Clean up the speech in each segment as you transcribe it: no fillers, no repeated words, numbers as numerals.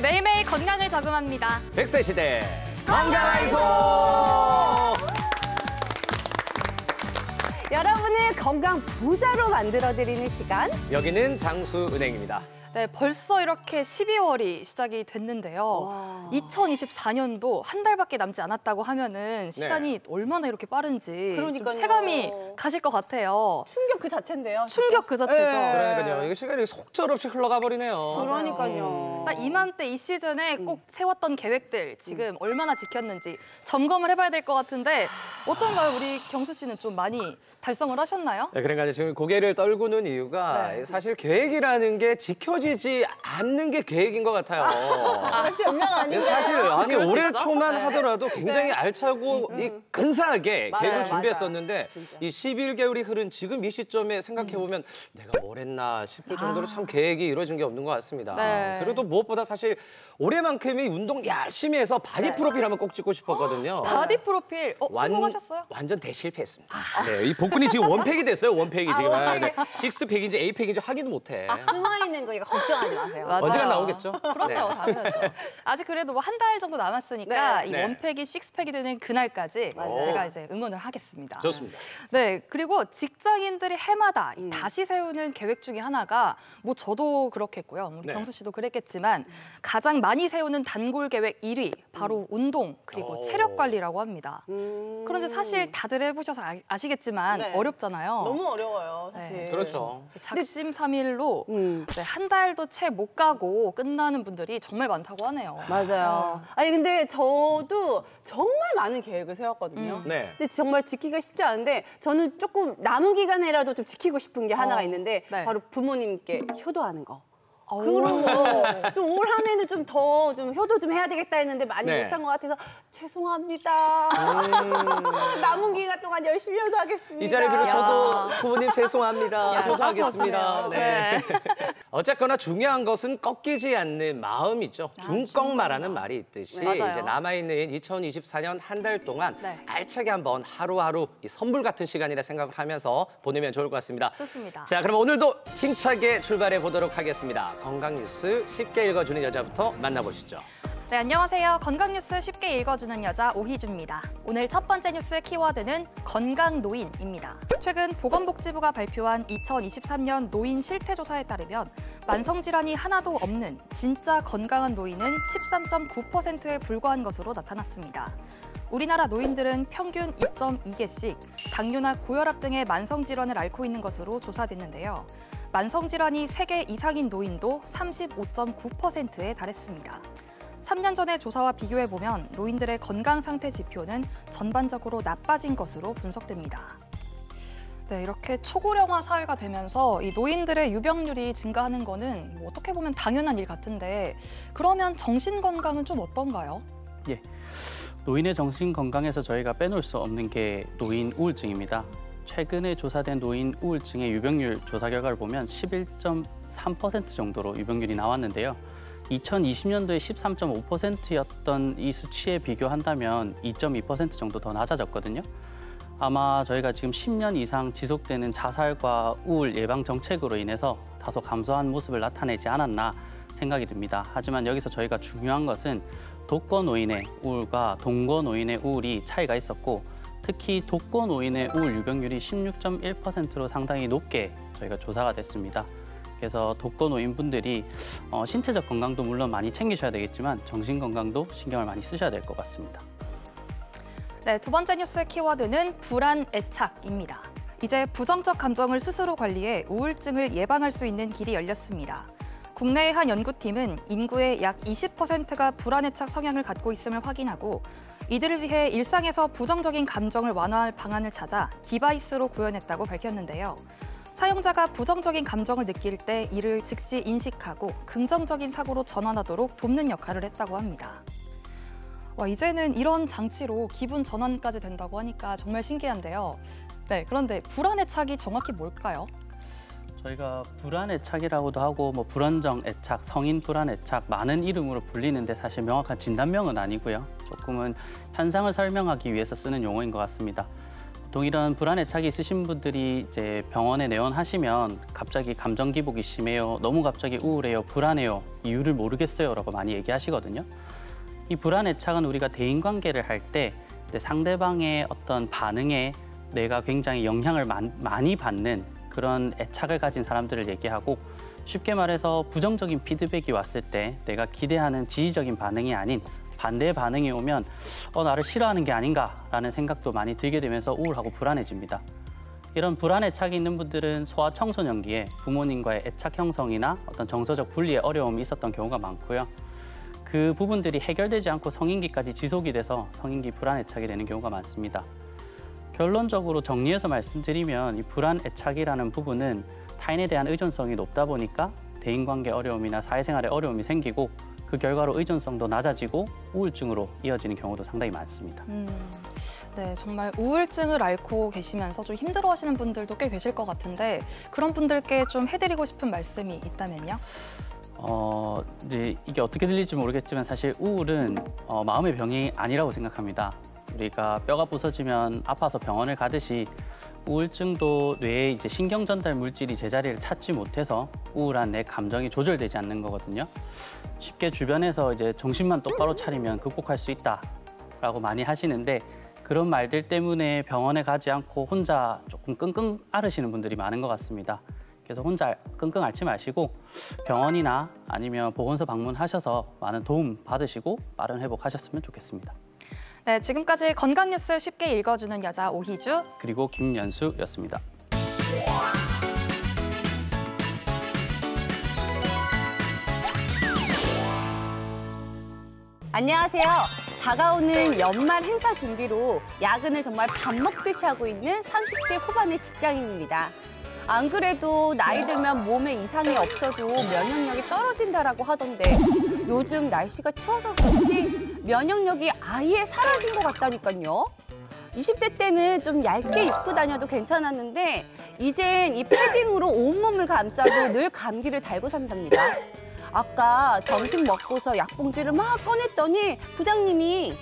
매일매일 건강을 저금합니다. 100세 시대 건강하이소! 여러분을 건강 부자로 만들어드리는 시간. 여기는 장수은행입니다. 네, 벌써 이렇게 12월이 시작이 됐는데요. 와. 2024년도 한 달밖에 남지 않았다고 하면은 시간이 얼마나 이렇게 빠른지 좀 체감이 가실 것 같아요. 충격 그 자체인데요. 충격 그 자체죠. 그러니까요. 이게 시간이 속절없이 흘러가 버리네요. 그러니까요. 딱 이맘때 이 시즌에 꼭 세웠던 계획들 지금 얼마나 지켰는지 점검을 해봐야 될 것 같은데 어떤가요? 우리 경수 씨는 좀 많이 달성을 하셨나요? 네, 그러니까 지금 고개를 떨구는 이유가 사실 계획이라는 게 지켜지지 않는 게 계획인 것 같아요. 변명 아니에요? 사실 아니 올해 있죠? 초만 하더라도 굉장히 알차고 이 근사하게 계획을 준비했었는데 진짜. 이 11개월이 흐른 지금 이 시점에 생각해보면 내가 뭘 했나 싶을 정도로 참 계획이 이루어진 게 없는 것 같습니다. 네. 그래도 무엇보다 사실 올해만큼이 운동 열심히 해서 바디 프로필 한번 꼭 찍고 싶었거든요. 바디 프로필 성공하셨어요? 완전 대실패했습니다. 네, 이 복근이 지금 원팩이 됐어요. 원팩이 지금. 네. 식스팩인지 에이팩인지 확인도 못해. 숨어있는 거니까 걱정하지 마세요. 맞아요. 언젠간 나오겠죠? 그럼요, 당연하죠. 아직 그래도 한 달 정도 남았으니까 이 네. 원팩이 식스팩이 되는 그날까지 제가 이제 응원을 하겠습니다. 좋습니다. 네, 그리고 직장인들이 해마다 다시 세우는 계획 중에 하나가 뭐 저도 그렇겠고요. 우리 경수 씨도 그랬겠지만 가장 많이 세우는 단골 계획 1위 바로 운동 그리고 체력 관리라고 합니다. 그런데 사실 다들 해보셔서 아시겠지만 어렵잖아요. 너무 어려워요, 사실. 네. 그렇죠. 작심삼일로 한 달도 채 못 가고 끝나는 분들이 정말 많다고 하네요. 맞아요. 아니 근데 저도 정말 많은 계획을 세웠거든요. 네. 근데 정말 지키기가 쉽지 않은데 저는 조금 남은 기간에라도 좀 지키고 싶은 게 하나가 있는데 바로 부모님께 효도하는 거. 그런 거. 좀 올 한 해는 좀 더 좀 효도 좀 해야 되겠다 했는데 많이 못한 것 같아서 죄송합니다. 남은 기간 동안 열심히 효도하겠습니다. 이 자리 빌어 저도 부모님 죄송합니다. 효도하겠습니다. 네. 어쨌거나 중요한 것은 꺾이지 않는 마음이죠. 둔꺽마라는 말이 있듯이 이제 남아있는 2024년 한 달 동안 알차게 한번 하루하루 이 선불 같은 시간이라 생각을 하면서 보내면 좋을 것 같습니다. 좋습니다. 자, 그럼 오늘도 힘차게 출발해 보도록 하겠습니다. 건강 뉴스 쉽게 읽어주는 여자부터 만나보시죠. 네, 안녕하세요. 건강 뉴스 쉽게 읽어주는 여자 오희주입니다. 오늘 첫 번째 뉴스 키워드는 건강 노인입니다. 최근 보건복지부가 발표한 2023년 노인 실태조사에 따르면 만성질환이 하나도 없는 진짜 건강한 노인은 13.9%에 불과한 것으로 나타났습니다. 우리나라 노인들은 평균 2.2개씩 당뇨나 고혈압 등의 만성질환을 앓고 있는 것으로 조사됐는데요. 만성질환이 3개 이상인 노인도 35.9%에 달했습니다. 3년 전의 조사와 비교해보면 노인들의 건강 상태 지표는 전반적으로 나빠진 것으로 분석됩니다. 네, 이렇게 초고령화 사회가 되면서 이 노인들의 유병률이 증가하는 거는 뭐 어떻게 보면 당연한 일 같은데 그러면 정신 건강은 좀 어떤가요? 예, 노인의 정신 건강에서 저희가 빼놓을 수 없는 게 노인 우울증입니다. 최근에 조사된 노인 우울증의 유병률 조사 결과를 보면 11.3% 정도로 유병률이 나왔는데요. 2020년도에 13.5%였던 이 수치에 비교한다면 2.2% 정도 더 낮아졌거든요. 아마 저희가 지금 10년 이상 지속되는 자살과 우울 예방 정책으로 인해서 다소 감소한 모습을 나타내지 않았나 생각이 듭니다. 하지만 여기서 저희가 중요한 것은 독거 노인의 우울과 동거 노인의 우울이 차이가 있었고 특히 독거 노인의 우울 유병률이 16.1%로 상당히 높게 저희가 조사가 됐습니다. 그래서 독거 노인분들이 신체적 건강도 물론 많이 챙기셔야 되겠지만 정신 건강도 신경을 많이 쓰셔야 될 것 같습니다. 네, 두 번째 뉴스 키워드는 불안, 애착입니다. 이제 부정적 감정을 스스로 관리해 우울증을 예방할 수 있는 길이 열렸습니다. 국내의 한 연구팀은 인구의 약 20%가 불안애착 성향을 갖고 있음을 확인하고 이들을 위해 일상에서 부정적인 감정을 완화할 방안을 찾아 디바이스로 구현했다고 밝혔는데요. 사용자가 부정적인 감정을 느낄 때 이를 즉시 인식하고 긍정적인 사고로 전환하도록 돕는 역할을 했다고 합니다. 와, 이제는 이런 장치로 기분 전환까지 된다고 하니까 정말 신기한데요. 네, 그런데 불안애착이 정확히 뭘까요? 저희가 불안애착이라고도 하고 뭐 불안정 애착, 성인 불안애착 많은 이름으로 불리는데 사실 명확한 진단명은 아니고요. 조금은 현상을 설명하기 위해서 쓰는 용어인 것 같습니다. 보통 이런 불안 애착이 있으신 분들이 이제 병원에 내원하시면 갑자기 감정 기복이 심해요, 너무 갑자기 우울해요, 불안해요, 이유를 모르겠어요라고 많이 얘기하시거든요. 이 불안 애착은 우리가 대인 관계를 할 때 상대방의 어떤 반응에 내가 굉장히 영향을 많이 받는 그런 애착을 가진 사람들을 얘기하고, 쉽게 말해서 부정적인 피드백이 왔을 때 내가 기대하는 지지적인 반응이 아닌 반대의 반응이 오면 나를 싫어하는 게 아닌가라는 생각도 많이 들게 되면서 우울하고 불안해집니다. 이런 불안 애착이 있는 분들은 소아 청소년기에 부모님과의 애착 형성이나 어떤 정서적 분리에 어려움이 있었던 경우가 많고요. 그 부분들이 해결되지 않고 성인기까지 지속이 돼서 성인기 불안 애착이 되는 경우가 많습니다. 결론적으로 정리해서 말씀드리면 이 불안 애착이라는 부분은 타인에 대한 의존성이 높다 보니까 대인관계 어려움이나 사회생활에 어려움이 생기고, 그 결과로 의존성도 낮아지고 우울증으로 이어지는 경우도 상당히 많습니다. 네, 정말 우울증을 앓고 계시면서 좀 힘들어하시는 분들도 꽤 계실 것 같은데, 그런 분들께 좀 해드리고 싶은 말씀이 있다면요? 이제 이게 어떻게 들릴지 모르겠지만 사실 우울은 마음의 병이 아니라고 생각합니다. 우리가 뼈가 부서지면 아파서 병원을 가듯이 우울증도 뇌에 이제 신경 전달 물질이 제자리를 찾지 못해서 우울한 내 감정이 조절되지 않는 거거든요. 쉽게 주변에서 이제 정신만 똑바로 차리면 극복할 수 있다라고 많이 하시는데, 그런 말들 때문에 병원에 가지 않고 혼자 조금 끙끙 앓으시는 분들이 많은 것 같습니다. 그래서 혼자 끙끙 앓지 마시고 병원이나 아니면 보건소 방문하셔서 많은 도움 받으시고 빠른 회복하셨으면 좋겠습니다. 네, 지금까지 건강 뉴스 쉽게 읽어주는 여자 오희주 그리고 김연수였습니다. 안녕하세요. 다가오는 연말 행사 준비로 야근을 정말 밥 먹듯이 하고 있는 30대 후반의 직장인입니다. 안 그래도 나이 들면 몸에 이상이 없어도 면역력이 떨어진다라고 하던데, 요즘 날씨가 추워서 그런지 면역력이 아예 사라진 것 같다니까요. 20대 때는 좀 얇게 입고 다녀도 괜찮았는데 이젠 이 패딩으로 온몸을 감싸도 늘 감기를 달고 산답니다. 아까 점심 먹고서 약봉지를 막 꺼냈더니 부장님이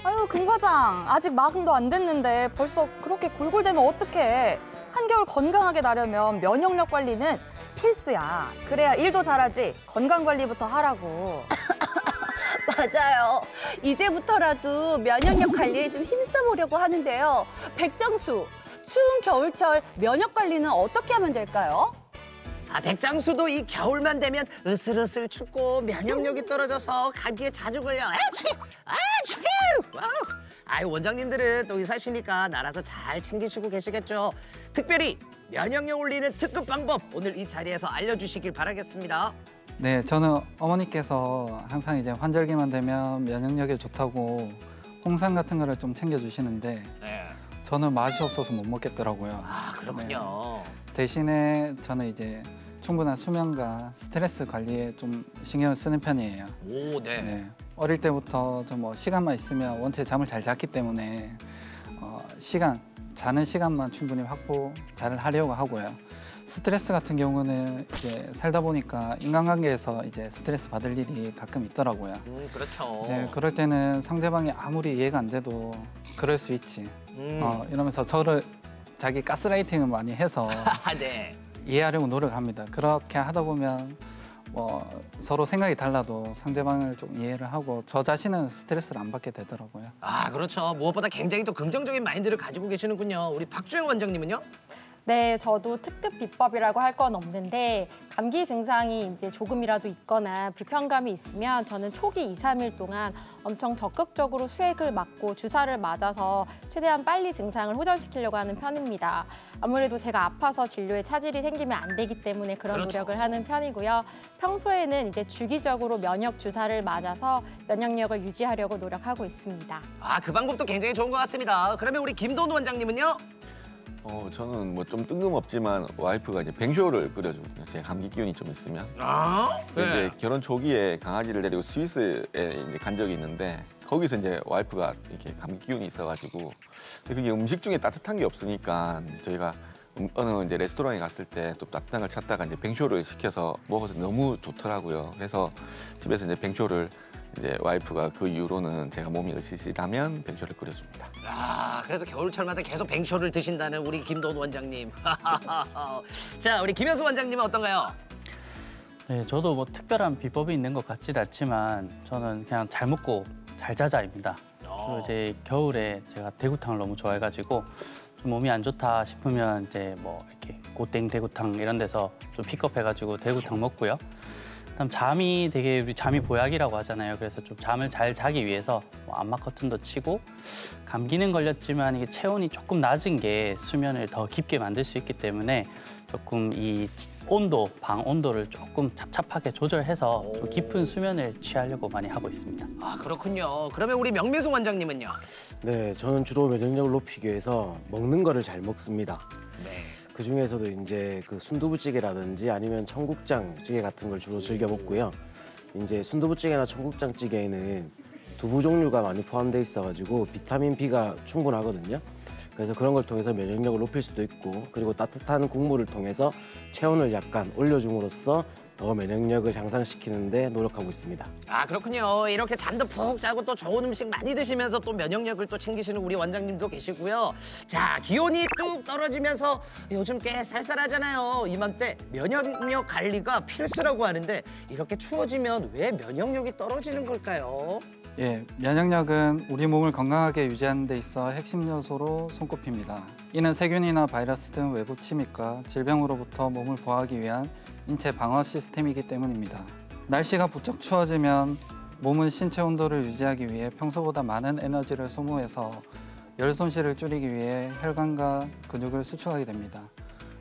아유, 금 과장, 아직 마감도 안 됐는데 벌써 그렇게 골골대면 어떡해. 한겨울 건강하게 나려면 면역력 관리는 필수야. 그래야 일도 잘하지. 건강 관리부터 하라고. 맞아요. 이제부터라도 면역력 관리에 좀 힘써보려고 하는데요. 백정수, 추운 겨울철 면역 관리는 어떻게 하면 될까요? 백장수도 이 겨울만 되면 으슬으슬 춥고 면역력이 떨어져서 감기에 자주 걸려. 아치! 원장님들은 또 의사시니까 알아서 잘 챙기시고 계시겠죠. 특별히 면역력 올리는 특급 방법 오늘 이 자리에서 알려주시길 바라겠습니다. 네, 저는 어머니께서 항상 이제 환절기만 되면 면역력에 좋다고 홍삼 같은 거를 좀 챙겨주시는데 저는 맛이 없어서 못 먹겠더라고요. 그렇군요. 네. 대신에 저는 이제 충분한 수면과 스트레스 관리에 좀 신경을 쓰는 편이에요. 네. 어릴 때부터 좀 시간만 있으면 원체 잠을 잘 잤기 때문에 자는 시간만 충분히 확보 잘 하려고 하고요. 스트레스 같은 경우는 이제 살다 보니까 인간관계에서 이제 스트레스 받을 일이 가끔 있더라고요. 그렇죠. 네, 그럴 때는 상대방이 아무리 이해가 안 돼도 그럴 수 있지. 이러면서 저를 자기 가스라이팅을 많이 해서 네. 이해하려고 노력합니다. 그렇게 하다 보면 서로 생각이 달라도 상대방을 좀 이해를 하고 저 자신은 스트레스를 안 받게 되더라고요. 그렇죠. 무엇보다 굉장히 또 긍정적인 마인드를 가지고 계시는군요. 우리 박주영 원장님은요? 네, 저도 특급 비법이라고 할 건 없는데 감기 증상이 이제 조금이라도 있거나 불편감이 있으면 저는 초기 2, 3일 동안 엄청 적극적으로 수액을 맞고 주사를 맞아서 최대한 빨리 증상을 호전시키려고 하는 편입니다. 아무래도 제가 아파서 진료에 차질이 생기면 안 되기 때문에 그런 노력을 하는 편이고요. 평소에는 이제 주기적으로 면역 주사를 맞아서 면역력을 유지하려고 노력하고 있습니다. 그 방법도 굉장히 좋은 것 같습니다. 그러면 우리 김도훈 원장님은요? 저는 좀 뜬금없지만 와이프가 이제 뱅쇼를 끓여주거든요. 제 감기 기운이 좀 있으면. 네. 이제 결혼 초기에 강아지를 데리고 스위스에 이제 간 적이 있는데 거기서 이제 와이프가 이렇게 감기 기운이 있어가지고 그게 음식 중에 따뜻한 게 없으니까 저희가 어느 이제 레스토랑에 갔을 때 또 따뜻한 걸 찾다가 이제 뱅쇼를 시켜서 먹어서 너무 좋더라고요. 그래서 집에서 이제 뱅쇼를 이제 와이프가 그 이후로는 제가 몸이 으시시하면 백쇼를 끓여줍니다. 아, 그래서 겨울철마다 계속 백쇼를 드신다는 우리 김도훈 원장님. 자, 우리 김현수 원장님은 어떤가요? 네, 저도 뭐 특별한 비법이 있는 것 같지는 않지만 저는 그냥 잘 먹고 잘 자자입니다. 그리고 이제 겨울에 제가 대구탕을 너무 좋아해가지고 좀 몸이 안 좋다 싶으면 이제 뭐 이렇게 고땡 대구탕 이런 데서 좀 픽업해가지고 대구탕 먹고요. 그다음 잠이 되게 우리 잠이 보약이라고 하잖아요. 그래서 좀 잠을 잘 자기 위해서 뭐 안마 커튼도 치고 감기는 걸렸지만 이게 체온이 조금 낮은 게 수면을 더 깊게 만들 수 있기 때문에 조금 이 온도, 방 온도를 조금 찹찹하게 조절해서 좀 깊은 수면을 취하려고 많이 하고 있습니다. 아, 그렇군요. 그러면 우리 명미숙 원장님은요? 네, 저는 주로 면역력을 높이기 위해서 먹는 거를 잘 먹습니다. 네. 그 중에서도 이제 그 순두부찌개라든지 아니면 청국장찌개 같은 걸 주로 즐겨 먹고요. 이제 순두부찌개나 청국장찌개에는 두부 종류가 많이 포함되어 있어가지고 비타민 B가 충분하거든요. 그래서 그런 걸 통해서 면역력을 높일 수도 있고, 그리고 따뜻한 국물을 통해서 체온을 약간 올려줌으로써 더 면역력을 향상시키는데 노력하고 있습니다. 아, 그렇군요. 이렇게 잠도 푹 자고 또 좋은 음식 많이 드시면서 또 면역력을 또 챙기시는 우리 원장님도 계시고요. 자, 기온이 뚝 떨어지면서 요즘 꽤 쌀쌀하잖아요. 이맘때 면역력 관리가 필수라고 하는데 이렇게 추워지면 왜 면역력이 떨어지는 걸까요? 예, 면역력은 우리 몸을 건강하게 유지하는 데 있어 핵심 요소로 손꼽힙니다. 이는 세균이나 바이러스 등 외부 침입과 질병으로부터 몸을 보호하기 위한 인체 방어 시스템이기 때문입니다. 날씨가 부쩍 추워지면 몸은 신체 온도를 유지하기 위해 평소보다 많은 에너지를 소모해서 열 손실을 줄이기 위해 혈관과 근육을 수축하게 됩니다.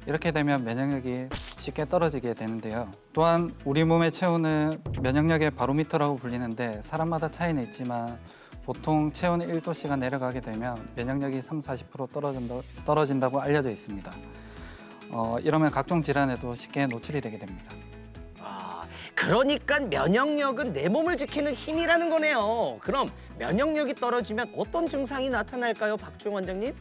이렇게 되면 면역력이 쉽게 떨어지게 되는데요. 또한 우리 몸의 체온은 면역력의 바로미터라고 불리는데 사람마다 차이는 있지만 보통 체온이 1도씨가 내려가게 되면 면역력이 30~40% 떨어진다고 알려져 있습니다. 이러면 각종 질환에도 쉽게 노출이 되게 됩니다. 아, 그러니까 면역력은 내 몸을 지키는 힘이라는 거네요. 그럼 면역력이 떨어지면 어떤 증상이 나타날까요, 박주영 원장님?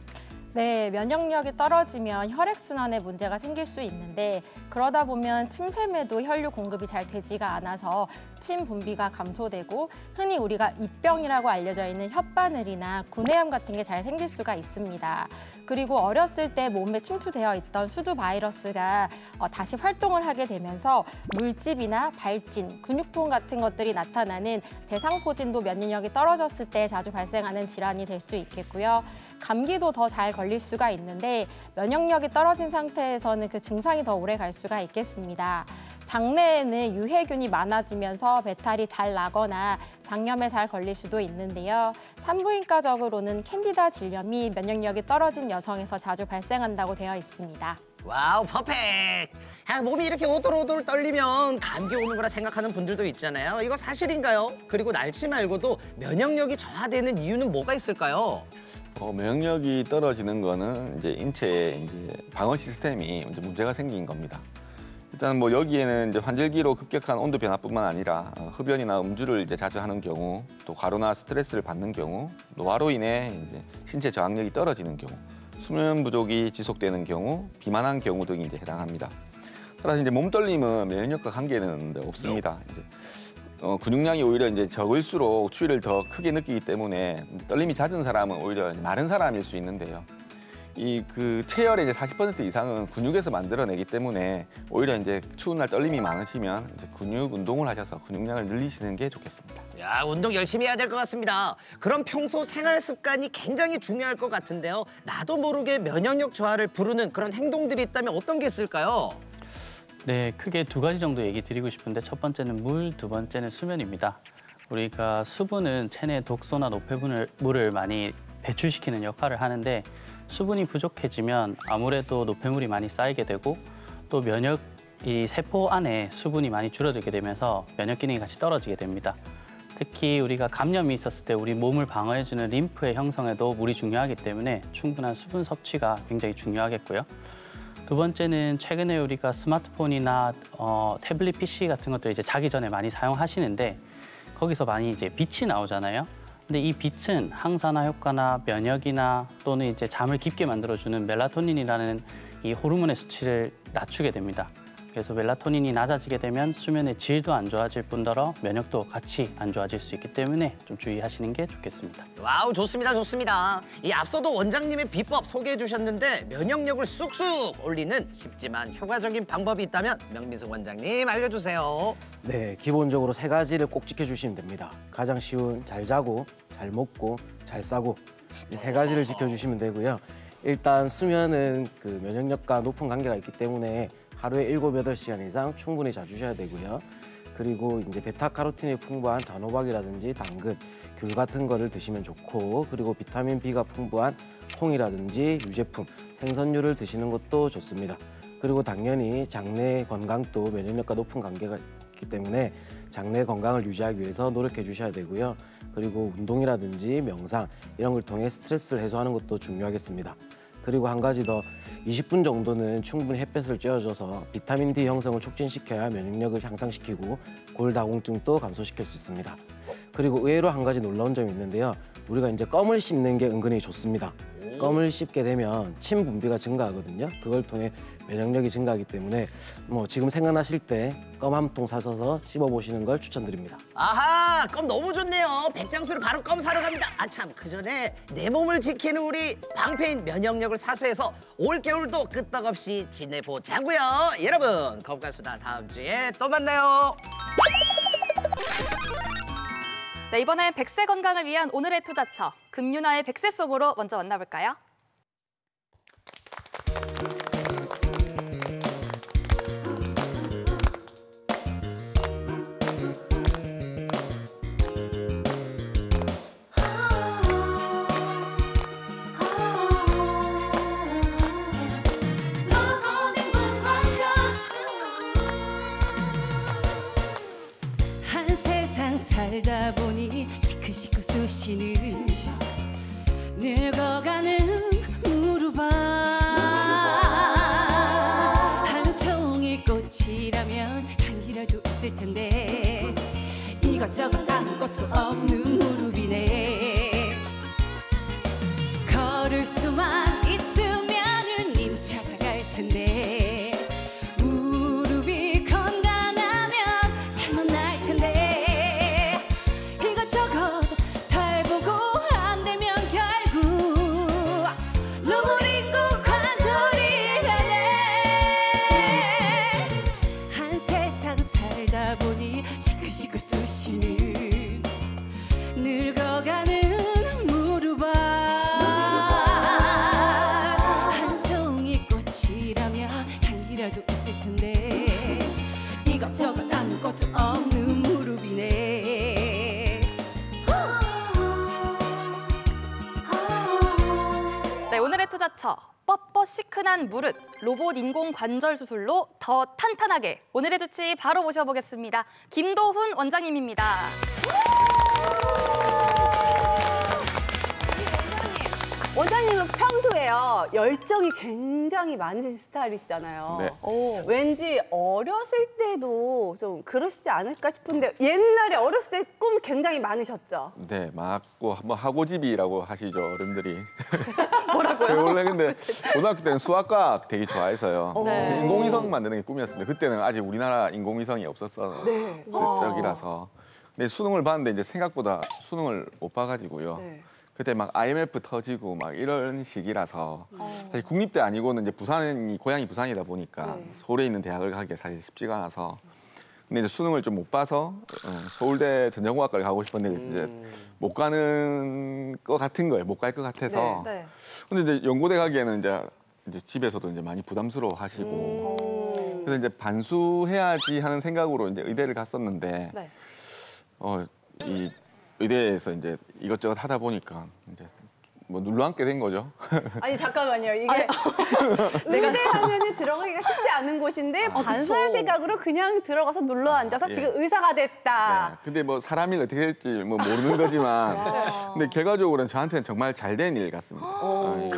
네, 면역력이 떨어지면 혈액순환에 문제가 생길 수 있는데 그러다 보면 침샘에도 혈류 공급이 잘 되지가 않아서 침 분비가 감소되고 흔히 우리가 입병이라고 알려져 있는 혓바늘이나 구내염 같은 게 잘 생길 수가 있습니다. 그리고 어렸을 때 몸에 침투되어 있던 수두 바이러스가 다시 활동을 하게 되면서 물집이나 발진, 근육통 같은 것들이 나타나는 대상포진도 면역력이 떨어졌을 때 자주 발생하는 질환이 될 수 있겠고요. 감기도 더 잘 걸릴 수가 있는데 면역력이 떨어진 상태에서는 그 증상이 더 오래 갈 수가 있겠습니다. 장내에는 유해균이 많아지면서 배탈이 잘 나거나 장염에 잘 걸릴 수도 있는데요. 산부인과적으로는 캔디다 질염이 면역력이 떨어진 여성에서 자주 발생한다고 되어 있습니다. 와우, 퍼펙트! 몸이 이렇게 오돌오돌 떨리면 감기 오는 거라 생각하는 분들도 있잖아요. 이거 사실인가요? 그리고 날씨 말고도 면역력이 저하되는 이유는 뭐가 있을까요? 면역력이 떨어지는 거는 이제 인체의 이제 방어 시스템이 이제 문제가 생긴 겁니다. 일단 뭐 여기에는 이제 환절기로 급격한 온도 변화뿐만 아니라 흡연이나 음주를 이제 자주 하는 경우, 또 과로나 스트레스를 받는 경우, 노화로 인해 이제 신체 저항력이 떨어지는 경우, 수면 부족이 지속되는 경우, 비만한 경우 등이 이제 해당합니다. 따라서 이제 몸떨림은 면역력과 관계는 없습니다. 이제 근육량이 오히려 이제 적을수록 추위를 더 크게 느끼기 때문에 떨림이 잦은 사람은 오히려 마른 사람일 수 있는데요. 이 그 체열의 이제 40% 이상은 근육에서 만들어내기 때문에 오히려 이제 추운 날 떨림이 많으시면 이제 근육 운동을 하셔서 근육량을 늘리시는 게 좋겠습니다. 야, 운동 열심히 해야 될 것 같습니다. 그럼 평소 생활 습관이 굉장히 중요할 것 같은데요. 나도 모르게 면역력 저하를 부르는 그런 행동들이 있다면 어떤 게 있을까요? 네, 크게 두 가지 정도 얘기 드리고 싶은데 첫 번째는 물, 두 번째는 수면입니다. 우리가 수분은 체내 독소나 노폐물을 많이 배출시키는 역할을 하는데 수분이 부족해지면 아무래도 노폐물이 많이 쌓이게 되고 또 이 세포 안에 수분이 많이 줄어들게 되면서 면역 기능이 같이 떨어지게 됩니다. 특히 우리가 감염이 있었을 때 우리 몸을 방어해주는 림프의 형성에도 물이 중요하기 때문에 충분한 수분 섭취가 굉장히 중요하겠고요. 두 번째는 최근에 우리가 스마트폰이나 태블릿 PC 같은 것들 이제 자기 전에 많이 사용하시는데 거기서 많이 이제 빛이 나오잖아요. 근데 이 빛은 항산화 효과나 면역이나 또는 이제 잠을 깊게 만들어주는 멜라토닌이라는 이 호르몬의 수치를 낮추게 됩니다. 그래서 멜라토닌이 낮아지게 되면 수면의 질도 안 좋아질 뿐더러 면역도 같이 안 좋아질 수 있기 때문에 좀 주의하시는 게 좋겠습니다. 와우, 좋습니다, 좋습니다. 이 앞서도 원장님의 비법 소개해 주셨는데 면역력을 쑥쑥 올리는 쉽지만 효과적인 방법이 있다면 명민승 원장님 알려주세요. 네, 기본적으로 3가지를 꼭 지켜주시면 됩니다. 가장 쉬운 잘 자고, 잘 먹고, 잘 싸고 이 3가지를 지켜주시면 되고요. 일단 수면은 그 면역력과 높은 관계가 있기 때문에 하루에 7, 8시간 이상 충분히 자주셔야 되고요. 그리고 이제 베타카로틴이 풍부한 단호박이라든지 당근, 귤 같은 거를 드시면 좋고, 그리고 비타민 B가 풍부한 콩이라든지 유제품, 생선류를 드시는 것도 좋습니다. 그리고 당연히 장내 건강도 면역력과 높은 관계가 있기 때문에 장내 건강을 유지하기 위해서 노력해 주셔야 되고요. 그리고 운동이라든지 명상 이런 걸 통해 스트레스를 해소하는 것도 중요하겠습니다. 그리고 한 가지 더 20분 정도는 충분히 햇볕을 쬐어줘서 비타민 D 형성을 촉진시켜야 면역력을 향상시키고 골다공증도 감소시킬 수 있습니다. 그리고 의외로 한 가지 놀라운 점이 있는데요. 우리가 이제 껌을 씹는 게 은근히 좋습니다. 껌을 씹게 되면 침 분비가 증가하거든요. 그걸 통해 면역력이 증가하기 때문에 뭐 지금 생각나실 때 껌 한 통 사셔서 씹어보시는 걸 추천드립니다. 아하, 껌 너무 좋네요. 백장수를 바로 껌 사러 갑니다. 아 참, 그 전에 내 몸을 지키는 우리 방패인 면역력을 사수해서 올겨울도 끄떡없이 지내보자고요. 여러분, 건강수다 다음 주에 또 만나요. 네, 이번엔 100세 건강을 위한 오늘의 투자처, 금융나의 100세 속으로 먼저 만나볼까요? 살다 보니 시큰시큰 쑤시는 늙어가는 무릎아 한 송이 꽃이라면 향기라도 있을 텐데 이것저것 아무것도 없는 무릎이네. 걸을 수만 있으면은 님 찾아갈 텐데 무릎이 건강하면 살만 날 텐데 시큰시큰 쑤시는 늙어가는 무릎아 한 송이 꽃이라면 향기라도 있을 텐데 이것저것 아무것도 없는 무릎이네. 네, 오늘의 투자처. 뻣뻣 시큰한 무릎, 로봇 인공 관절 수술로 더 탄탄하게. 오늘의 주치 바로 모셔보겠습니다. 김도훈 원장님입니다. 원장님은 평소에요 열정이 굉장히 많으신 스타일이시잖아요. 네. 왠지 어렸을 때도 좀 그러시지 않을까 싶은데 옛날에 어렸을 때 꿈 굉장히 많으셨죠? 네, 막고 뭐 하고집이라고 하시죠 어른들이. 뭐라고요? 원래 근데 고등학교 때는 수학과학 되게 좋아해서요. 네. 그래서 인공위성 만드는 게 꿈이었습니다. 그때는 아직 우리나라 인공위성이 없었어서 네. 그쪽이라서. 근데 수능을 봤는데 이제 생각보다 수능을 못 봐가지고요. 네. 그때 막 IMF 터지고 막 이런 시기라서 사실 국립대 아니고는 이제 부산이 고향이 부산이다 보니까 서울에 있는 대학을 가기가 사실 쉽지가 않아서 근데 이제 수능을 좀 못 봐서 서울대 전자공학과를 가고 싶었는데 이제 못 가는 것 같은 거예요. 못 갈 것 같아서. 네. 근데 이제 연고대 가기에는 이제 집에서도 이제 많이 부담스러워하시고 그래서 이제 반수해야지 하는 생각으로 이제 의대를 갔었는데 네. 이 의대에서 이제 이것저것 하다 보니까 이제 뭐 눌러앉게 된 거죠. 아니 잠깐만요. 이게 의대 하면은 들어가기가 쉽지 않은 곳인데 반수할 생각으로 그냥 들어가서 눌러 앉아서 지금 의사가 됐다. 네. 근데 뭐 사람이 어떻게 될지 뭐 모르는 거지만 근데 결과적으로는 저한테는 정말 잘 된 일 같습니다.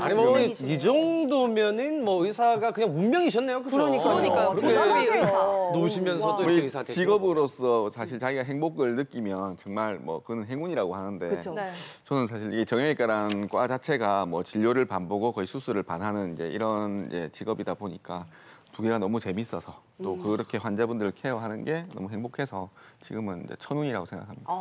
아니 뭐 이 정도면은 뭐 의사가 그냥 운명이셨네요. 그죠? 그러니까요. 대단하세요. 놓으시면서도 이렇게 의사 되시고. 직업으로서 사실 자기가 행복을 느끼면 정말 뭐 그건 행운이라고 하는데 그쵸. 네. 저는 사실 이 정형외과라는 과 자체가 뭐 진료를 반 보고 거의 수술을 반 하는 이제 이런 이제 직업이다 보니까 부계가 너무 재밌어서 또 그렇게 환자분들을 케어하는 게 너무 행복해서 지금은 이제 천운이라고 생각합니다.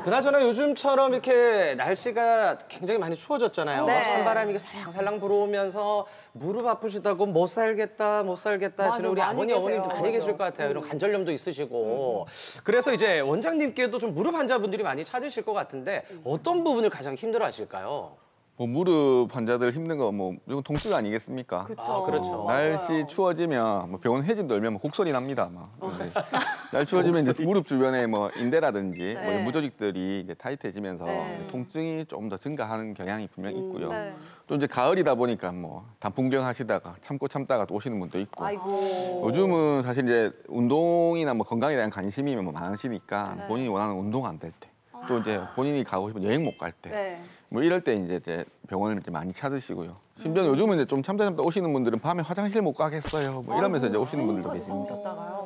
그나저나 요즘처럼 이렇게 날씨가 굉장히 많이 추워졌잖아요. 네. 찬바람이 살랑살랑 불어오면서 무릎 아프시다고 못 살겠다 하시는 우리 아버님, 어머님도 많이 계실 것 같아요. 이런 관절염도 있으시고. 그래서 이제 원장님께도 좀 무릎 환자분들이 많이 찾으실 것 같은데 어떤 부분을 가장 힘들어 하실까요? 뭐 무릎 환자들 힘든 거 뭐 무조건 통증 아니겠습니까? 그렇죠. 날씨 추워지면 뭐 병원 회진 돌면 뭐 곡소리 납니다. 막. 날 추워지면 이제 무릎 주변에 뭐 인대라든지 뭐 이런 무조직들이 이제 타이트해지면서 통증이 조금 더 증가하는 경향이 분명히 있고요. 또 이제 가을이다 보니까 뭐 단풍병 하시다가 참다가 또 오시는 분도 있고. 요즘은 사실 이제 운동이나 뭐 건강에 대한 관심이 뭐 많으시니까 본인이 원하는 운동 안 될 때, 또 이제 본인이 가고 싶은 여행 못 갈 때. 뭐 이럴 때 이제 병원을 이제 많이 찾으시고요. 심지어는 요즘은 이제 좀 참다 오시는 분들은 밤에 화장실 못 가겠어요. 뭐 이러면서 이제 오시는 분들도 계십니다.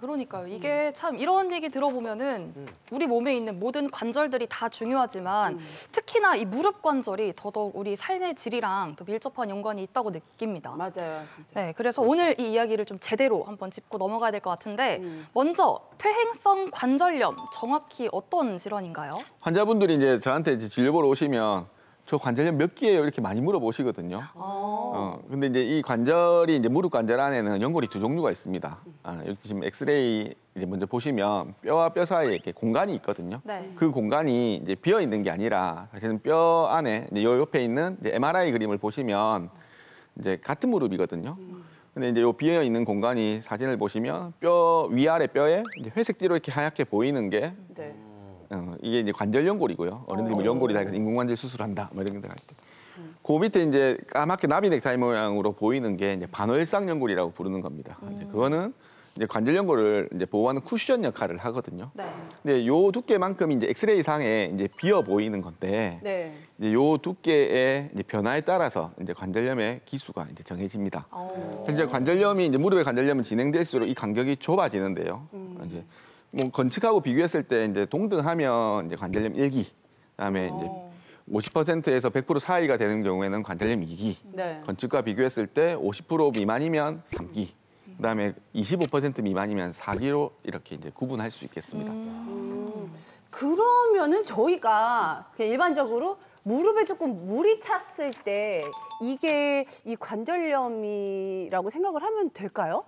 그러니까요. 이게 참 이런 얘기 들어보면은 우리 몸에 있는 모든 관절들이 다 중요하지만 특히나 이 무릎 관절이 더더욱 우리 삶의 질이랑 또 밀접한 연관이 있다고 느낍니다. 맞아요, 진짜. 네, 그래서 오늘 이 이야기를 좀 제대로 한번 짚고 넘어가야 될 것 같은데 먼저 퇴행성 관절염 정확히 어떤 질환인가요? 환자분들이 이제 저한테 이제 진료 보러 오시면 저 관절염 몇 개예요? 이렇게 많이 물어보시거든요. 근데 이제 이 관절이 이제 무릎 관절 안에는 연골이 두 종류가 있습니다. 여기 지금 엑스레이 이제 먼저 보시면 뼈와 뼈 사이에 이렇게 공간이 있거든요. 그 공간이 이제 비어 있는 게 아니라 사실은 뼈 안에 이제 요 옆에 있는 이제 MRI 그림을 보시면 이제 같은 무릎이거든요. 근데 이제 요 비어 있는 공간이 사진을 보시면 뼈 위아래 뼈에 이제 회색띠로 이렇게 하얗게 보이는 게 이게 이제 관절 연골이고요. 어른들이 뭐 연골이 다 인공관절 수술한다, 뭐 이런 데 갈 때. 그 밑에 이제 까맣게 나비 넥타이 모양으로 보이는 게 이제 반월상 연골이라고 부르는 겁니다. 이제 그거는 이제 관절 연골을 이제 보호하는 쿠션 역할을 하거든요. 근데 요 두께만큼 이제 엑스레이 상에 이제 비어 보이는 건데 이제 요 두께의 이제 변화에 따라서 이제 관절염의 기수가 이제 정해집니다. 현재 관절염이 이제 무릎의 관절염은 진행될수록 이 간격이 좁아지는데요. 이제 뭐 건축하고 비교했을 때 이제 동등하면 이제 관절염 1기, 그다음에 이제 50%에서 100% 사이가 되는 경우에는 관절염 2기, 건축과 비교했을 때 50% 미만이면 3기, 그다음에 25% 미만이면 4기로 이렇게 이제 구분할 수 있겠습니다. 그러면은 저희가 그냥 일반적으로 무릎에 조금 물이 찼을 때 이게 이 관절염이라고 생각을 하면 될까요?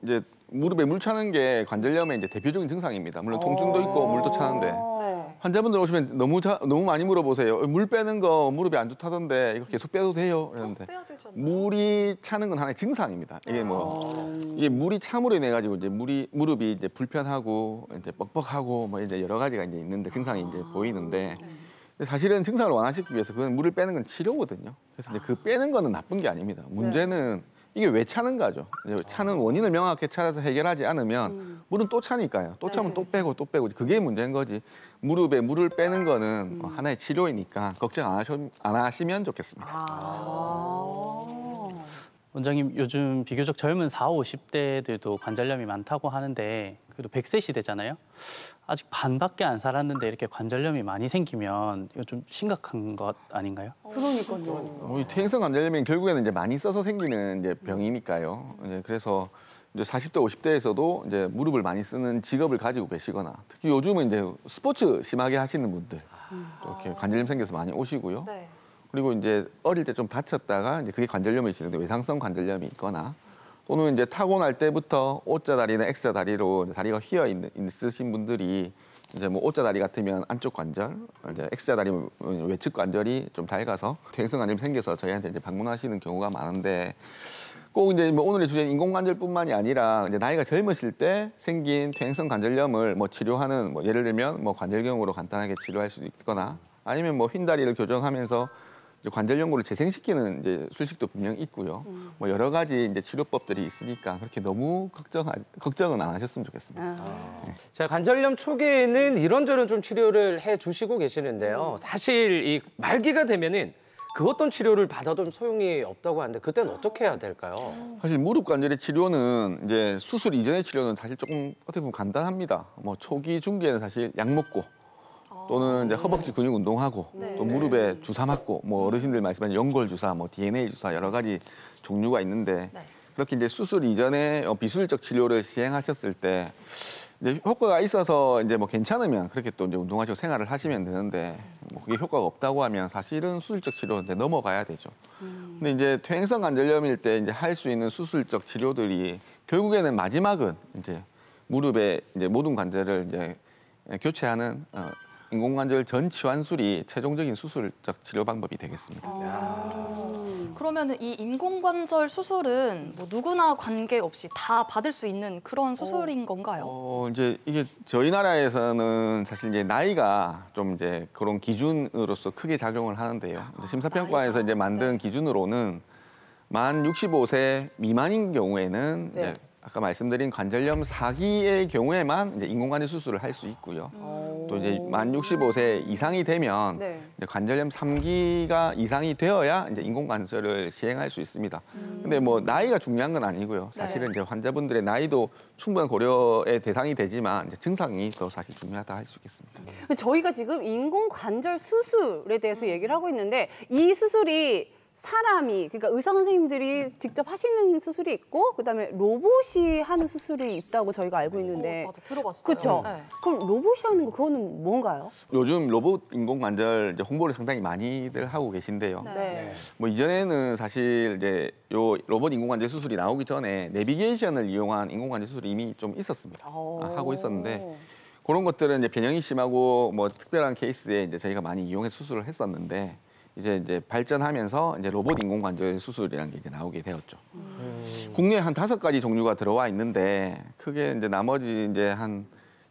이제 무릎에 물 차는 게 관절염의 이제 대표적인 증상입니다. 물론 통증도 있고 물도 차는데 환자분들 오시면 너무 많이 물어보세요. 물 빼는 거 무릎이 안 좋다던데 이거 계속 빼도 돼요? 이러는데 물이 차는 건 하나의 증상입니다. 이게 이게 물이 참으로 인해 가지고 이제 무릎이 이제 불편하고 이제 뻑뻑하고 뭐 이제 여러 가지가 이제 있는데 증상이 이제 보이는데 사실은 증상을 완화시키기 위해서 그건 물을 빼는 건 치료거든요. 그래서 이제 그 빼는 거는 나쁜 게 아닙니다. 문제는 이게 왜 차는가죠. 차는 원인을 명확히 찾아서 해결하지 않으면 물은 또 차니까요. 또 차면 또 빼고 그게 문제인 거지. 무릎에 물을 빼는 거는 하나의 치료이니까 걱정 안 하시면 좋겠습니다. 원장님, 요즘 비교적 젊은 40, 50대들도 관절염이 많다고 하는데 그래도 100세 시대잖아요. 아직 반밖에 안 살았는데 이렇게 관절염이 많이 생기면 이거 좀 심각한 것 아닌가요? 그러니까요. 이 퇴행성 관절염이 결국에는 이제 많이 써서 생기는 이제 병이니까요. 이제 그래서 이제 40대, 50대에서도 이제 무릎을 많이 쓰는 직업을 가지고 계시거나 특히 요즘은 이제 스포츠 심하게 하시는 분들 이렇게 관절염 생겨서 많이 오시고요. 그리고 이제 어릴 때 좀 다쳤다가 이제 그게 관절염이 있는데 외상성 관절염이 있거나 또는 이제 타고날 때부터 O자 다리나 X자 다리로 다리가 휘어 있으신 분들이 이제 뭐 O자 다리 같으면 안쪽 관절, 이제 X자 다리면 외측 관절이 좀 닳아서 퇴행성 관절염이 생겨서 저희한테 이제 방문하시는 경우가 많은데 꼭 이제 뭐 오늘의 주제는 인공관절뿐만이 아니라 이제 나이가 젊으실 때 생긴 퇴행성 관절염을 뭐 치료하는 뭐 예를 들면 뭐 관절경으로 간단하게 치료할 수도 있거나 아니면 뭐 휜다리를 교정하면서 관절 연골을 재생시키는 이제 술식도 분명히 있고요. 뭐 여러 가지 이제 치료법들이 있으니까 그렇게 너무 걱정은 안 하셨으면 좋겠습니다. 자, 관절염 초기에는 이런저런 좀 치료를 해주시고 계시는데요. 사실 이 말기가 되면은 그 어떤 치료를 받아도 좀 소용이 없다고 하는데 그때는 어떻게 해야 될까요? 사실 무릎 관절의 치료는 이제 수술 이전의 치료는 사실 조금 어떻게 보면 간단합니다. 뭐 초기, 중기에는 사실 약 먹고 또는 이제 허벅지 근육 운동하고 또 무릎에 주사 맞고 뭐 어르신들 말씀하신 연골 주사, 뭐 DNA 주사 여러 가지 종류가 있는데 그렇게 이제 수술 이전에 비수술적 치료를 시행하셨을 때 이제 효과가 있어서 이제 뭐 괜찮으면 그렇게 또 이제 운동하시고 생활을 하시면 되는데 뭐 그게 효과가 없다고 하면 사실은 수술적 치료로 이제 넘어가야 되죠. 근데 이제 퇴행성 관절염일 때 이제 할 수 있는 수술적 치료들이 결국에는 마지막은 이제 무릎의 이제 모든 관절을 이제 교체하는 인공관절 전 치환술이 최종적인 수술적 치료 방법이 되겠습니다. 그러면 이 인공관절 수술은 뭐 누구나 관계없이 다 받을 수 있는 그런 수술인 건가요? 이제 이게 저희 나라에서는 사실 이제 나이가 좀 이제 그런 기준으로서 크게 작용을 하는데요. 심사평가에서 이제 만든 기준으로는 만 65세 미만인 경우에는 이제 아까 말씀드린 관절염 4기의 경우에만 이제 인공관절 수술을 할 수 있고요. 또 이제 만 65세 이상이 되면 이제 관절염 3기가 이상이 되어야 이제 인공관절을 시행할 수 있습니다. 근데 뭐 나이가 중요한 건 아니고요. 사실은 이제 환자분들의 나이도 충분한 고려의 대상이 되지만 이제 증상이 더 사실 중요하다 할 수 있겠습니다. 저희가 지금 인공관절 수술에 대해서 얘기를 하고 있는데 이 수술이 사람이, 그러니까 의사 선생님들이 직접 하시는 수술이 있고 그다음에 로봇이 하는 수술이 있다고 저희가 알고 있는데 맞아, 들어봤어요. 그렇죠? 네. 그럼 로봇이 하는 거 그거는 뭔가요? 요즘 로봇 인공관절 이제 홍보를 상당히 많이들 하고 계신데요. 뭐 이전에는 사실 이제 요 로봇 인공관절 수술이 나오기 전에 내비게이션을 이용한 인공관절 수술이 이미 좀 있었습니다. 하고 있었는데 그런 것들은 이제 변형이 심하고 뭐 특별한 케이스에 이제 저희가 많이 이용해서 수술을 했었는데 이제 발전하면서 이제 로봇 인공관절 수술이라는 게 이제 나오게 되었죠. 국내에 한 5가지 종류가 들어와 있는데 크게 이제 나머지 이제 한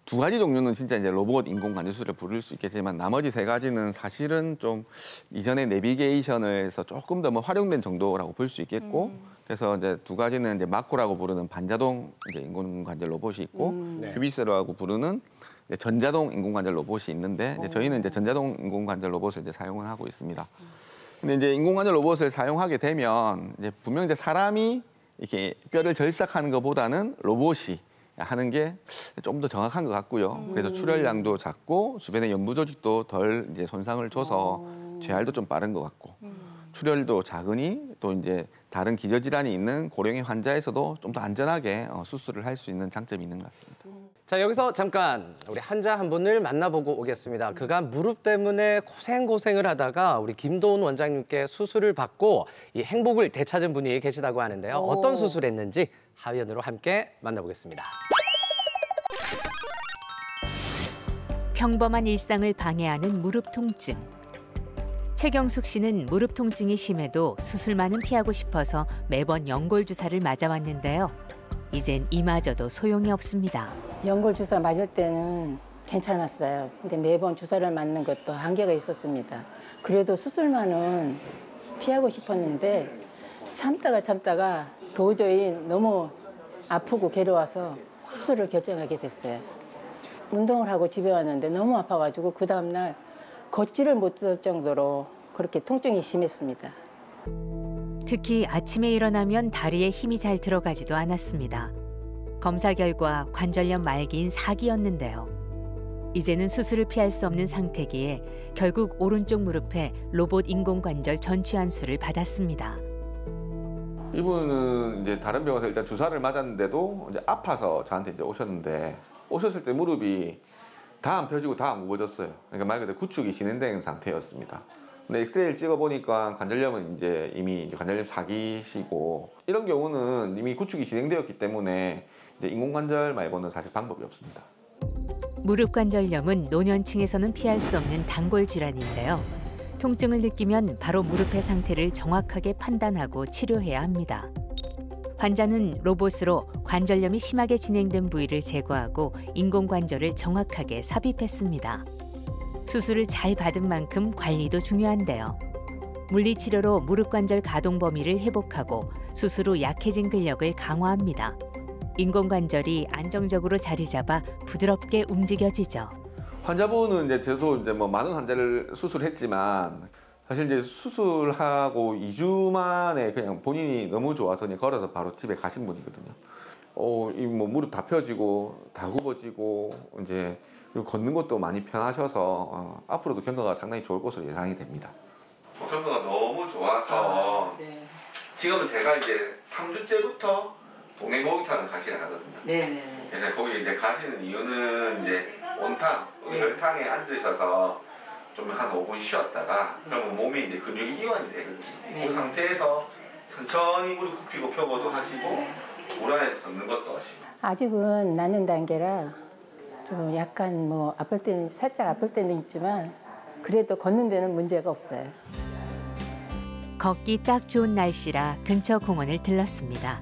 2가지 종류는 진짜 이제 로봇 인공관절 수술을 부를 수 있겠지만 나머지 3가지는 사실은 좀 이전의 내비게이션에서 조금 더 뭐 활용된 정도라고 볼 수 있겠고 그래서 이제 2가지는 이제 마코라고 부르는 반자동 이제 인공관절 로봇이 있고 큐비스라고 부르는 전자동 인공관절 로봇이 있는데 이제 저희는 이제 전자동 인공관절 로봇을 이제 사용을 하고 있습니다. 근데 이제 인공관절 로봇을 사용하게 되면 이제 분명 이제 사람이 이렇게 뼈를 절삭하는 것보다는 로봇이 하는 게 좀 더 정확한 것 같고요. 그래서 출혈량도 작고 주변의 연부 조직도 덜 이제 손상을 줘서 재활도 좀 빠른 것 같고 출혈도 작으니 또 이제 다른 기저질환이 있는 고령의 환자에서도 좀 더 안전하게 수술을 할 수 있는 장점이 있는 것 같습니다. 자, 여기서 잠깐 우리 환자 한 분을 만나보고 오겠습니다. 그간 무릎 때문에 고생을 하다가 우리 김도훈 원장님께 수술을 받고 이 행복을 되찾은 분이 계시다고 하는데요. 어떤 수술했는지 화면으로 함께 만나보겠습니다. 평범한 일상을 방해하는 무릎 통증. 최경숙 씨는 무릎 통증이 심해도 수술만은 피하고 싶어서 매번 연골 주사를 맞아왔는데요. 이젠 이마저도 소용이 없습니다. 연골 주사 맞을 때는 괜찮았어요. 근데 매번 주사를 맞는 것도 한계가 있었습니다. 그래도 수술만은 피하고 싶었는데 참다가 도저히 너무 아프고 괴로워서 수술을 결정하게 됐어요. 운동을 하고 집에 왔는데 너무 아파가지고 그 다음날 걷지를 못할 정도로 그렇게 통증이 심했습니다. 특히 아침에 일어나면 다리에 힘이 잘 들어가지도 않았습니다. 검사 결과 관절염 말기인 4기였는데요. 이제는 수술을 피할 수 없는 상태기에 결국 오른쪽 무릎에 로봇 인공관절 전치환술을 받았습니다. 이분은 이제 다른 병원에서 일단 주사를 맞았는데도 이제 아파서 저한테 이제 오셨는데 오셨을 때 무릎이 다 안 펴지고 다 안 굽어졌어요. 그러니까 말 그대로 구축이 진행된 상태였습니다. 근데 엑스레이를 찍어보니까 관절염은 이제 이미 관절염 4기시고 이런 경우는 이미 구축이 진행되었기 때문에 이제 인공관절 말고는 사실 방법이 없습니다. 무릎 관절염은 노년층에서는 피할 수 없는 단골 질환인데요. 통증을 느끼면 바로 무릎의 상태를 정확하게 판단하고 치료해야 합니다. 환자는 로봇으로 관절염이 심하게 진행된 부위를 제거하고 인공관절을 정확하게 삽입했습니다. 수술을 잘 받은 만큼 관리도 중요한데요. 물리치료로 무릎관절 가동 범위를 회복하고 수술 후 약해진 근력을 강화합니다. 인공관절이 안정적으로 자리 잡아 부드럽게 움직여지죠. 환자분은 이제 저도 이제 뭐 많은 환자를 수술했지만 사실 이제 수술하고 2주 만에 그냥 본인이 너무 좋아서 그냥 걸어서 바로 집에 가신 분이거든요. 이 뭐 무릎 다 펴지고 다 굽어지고 이제 그리고 걷는 것도 많이 편하셔서 앞으로도 경과가 상당히 좋을 것으로 예상이 됩니다. 경과가 너무 좋아서 지금은 제가 이제 3주째부터 동네 목욕탕을 가시려 하거든요. 네네. 그래서 거기 이제 가시는 이유는 이제 온탕, 열탕에 앉으셔서 좀 한 5분 쉬었다가 그러면 몸이 이제 근육이 이완이 되거든요. 그 상태에서 천천히 무릎 굽히고 펴고도 하시고 물 안에서 걷는 것도 하시고. 아직은 낳는 단계라 좀 약간 뭐 아플 때는 살짝 아플 때는 있지만 그래도 걷는 데는 문제가 없어요. 걷기 딱 좋은 날씨라 근처 공원을 들렀습니다.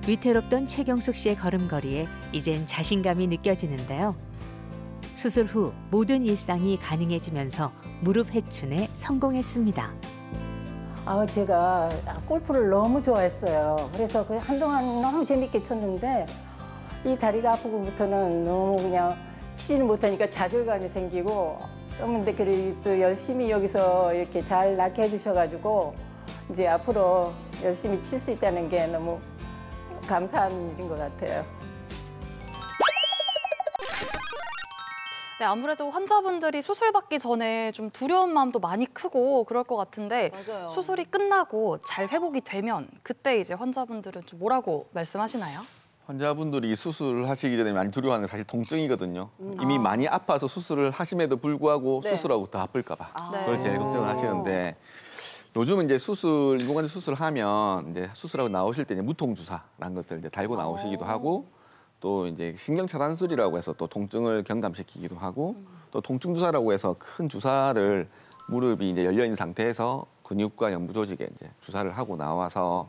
위태롭던 최경숙 씨의 걸음걸이에 이젠 자신감이 느껴지는데요. 수술 후 모든 일상이 가능해지면서 무릎 회춘에 성공했습니다. 제가 골프를 너무 좋아했어요. 그래서 한동안 너무 재밌게 쳤는데 이 다리가 아프고부터는 너무 그냥 치지는 못하니까 좌절감이 생기고 그런데 또 열심히 여기서 이렇게 잘 낫게 해주셔가지고 이제 앞으로 열심히 칠 수 있다는 게 너무 감사한 일인 것 같아요. 네, 아무래도 환자분들이 수술 받기 전에 좀 두려운 마음도 많이 크고 그럴 것 같은데 맞아요. 수술이 끝나고 잘 회복이 되면 그때 이제 환자분들은 좀 뭐라고 말씀하시나요? 환자분들이 수술을 하시기 전에 많이 두려워하는 게 사실 통증이거든요. 이미 많이 아파서 수술을 하심에도 불구하고 네. 수술하고 더 아플까 봐. 네. 그걸 제일 걱정을 하시는데 요즘은 이제 인공관절 수술을 하면 이제 수술하고 나오실 때 이제 무통 주사라는 것들 이제 달고 나오시기도 하고 또 이제 신경 차단술이라고 해서 또 통증을 경감시키기도 하고 또 통증 주사라고 해서 큰 주사를 무릎이 이제 열려 있는 상태에서 근육과 연부 조직에 이제 주사를 하고 나와서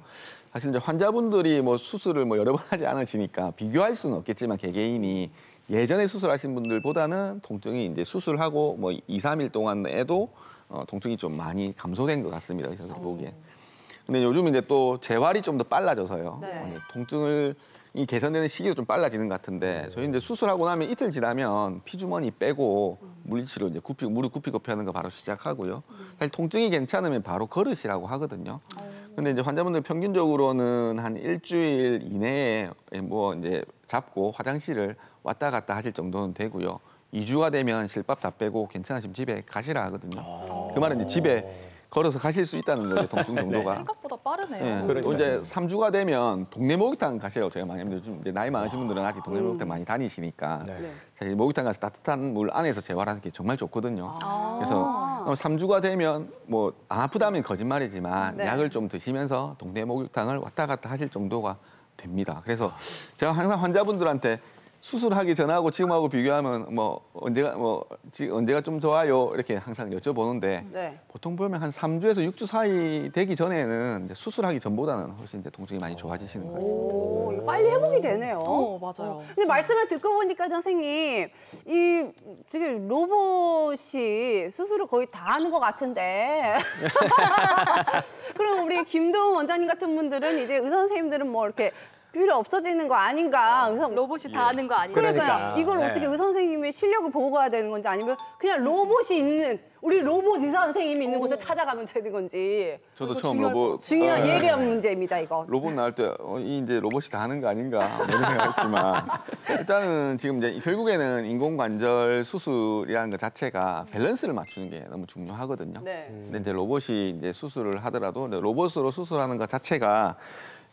사실 이제 환자분들이 뭐 수술을 뭐 여러 번 하지 않으시니까 비교할 수는 없겠지만 개개인이 예전에 수술하신 분들보다는 통증이 이제 수술하고 뭐 2, 3일 동안에도 통증이 좀 많이 감소된 것 같습니다. 의사들이 보기에. 근데 요즘 이제 또 재활이 좀 더 빨라져서요. 네. 통증을 이 개선되는 시기도 좀 빨라지는 것 같은데 저희 이제 수술하고 나면 이틀 지나면 피주머니 빼고 물리치료 이제 무릎 굽히고 펴는 거 바로 시작하고요. 사실 통증이 괜찮으면 바로 걸으시라고 하거든요. 근데 이제 환자분들 평균적으로는 한 일주일 이내에 뭐 이제 잡고 화장실을 왔다 갔다 하실 정도는 되고요. 2주가 되면 실밥 다 빼고 괜찮으시면 집에 가시라 하거든요. 그 말은 이제 집에 걸어서 가실 수 있다는 거죠, 통증 정도가. 생각보다 빠르네요. 네. 또 이제 3주가 되면 동네 목욕탕 가세요. 제가 많이 요즘 이제 나이 많으신 분들은 아직 동네 목욕탕 많이 다니시니까 사실 목욕탕 가서 따뜻한 물 안에서 재활하는 게 정말 좋거든요. 그래서 3주가 되면 뭐 안 아프다면 거짓말이지만 약을 좀 드시면서 동네 목욕탕을 왔다 갔다 하실 정도가 됩니다. 그래서 제가 항상 환자분들한테 수술하기 전하고 지금하고 비교하면 뭐 언제가 좀 좋아요 이렇게 항상 여쭤보는데 보통 보면 한 3주에서 6주 사이 되기 전에는 이제 수술하기 전보다는 훨씬 이제 통증이 많이 좋아지시는 것 같습니다. 오, 이거 빨리 회복이 되네요. 맞아요. 근데 말씀을 듣고 보니까 선생님 이 지금 로봇이 수술을 거의 다 하는 것 같은데 그럼 우리 김도훈 원장님 같은 분들은 이제 의사 선생님들은 뭐 이렇게 필요 없어지는 거 아닌가. 로봇이 다 하는 거 아니에요? 그러니까 이걸 어떻게 의사 선생님의 실력을 보고 가야 되는 건지 아니면 그냥 로봇이 있는 우리 로봇 의사 선생님이 있는 곳을 찾아가면 되는 건지. 저도 처음 로봇 중요한 예리한 문제입니다, 이거. 로봇 나올 때 이제 로봇이 다 하는 거 아닌가 이런 생각했지만 일단은 지금 이제 결국에는 인공관절 수술이라는 것 자체가 밸런스를 맞추는 게 너무 중요하거든요. 근데 이제 로봇이 이제 수술을 하더라도 로봇으로 수술하는 것 자체가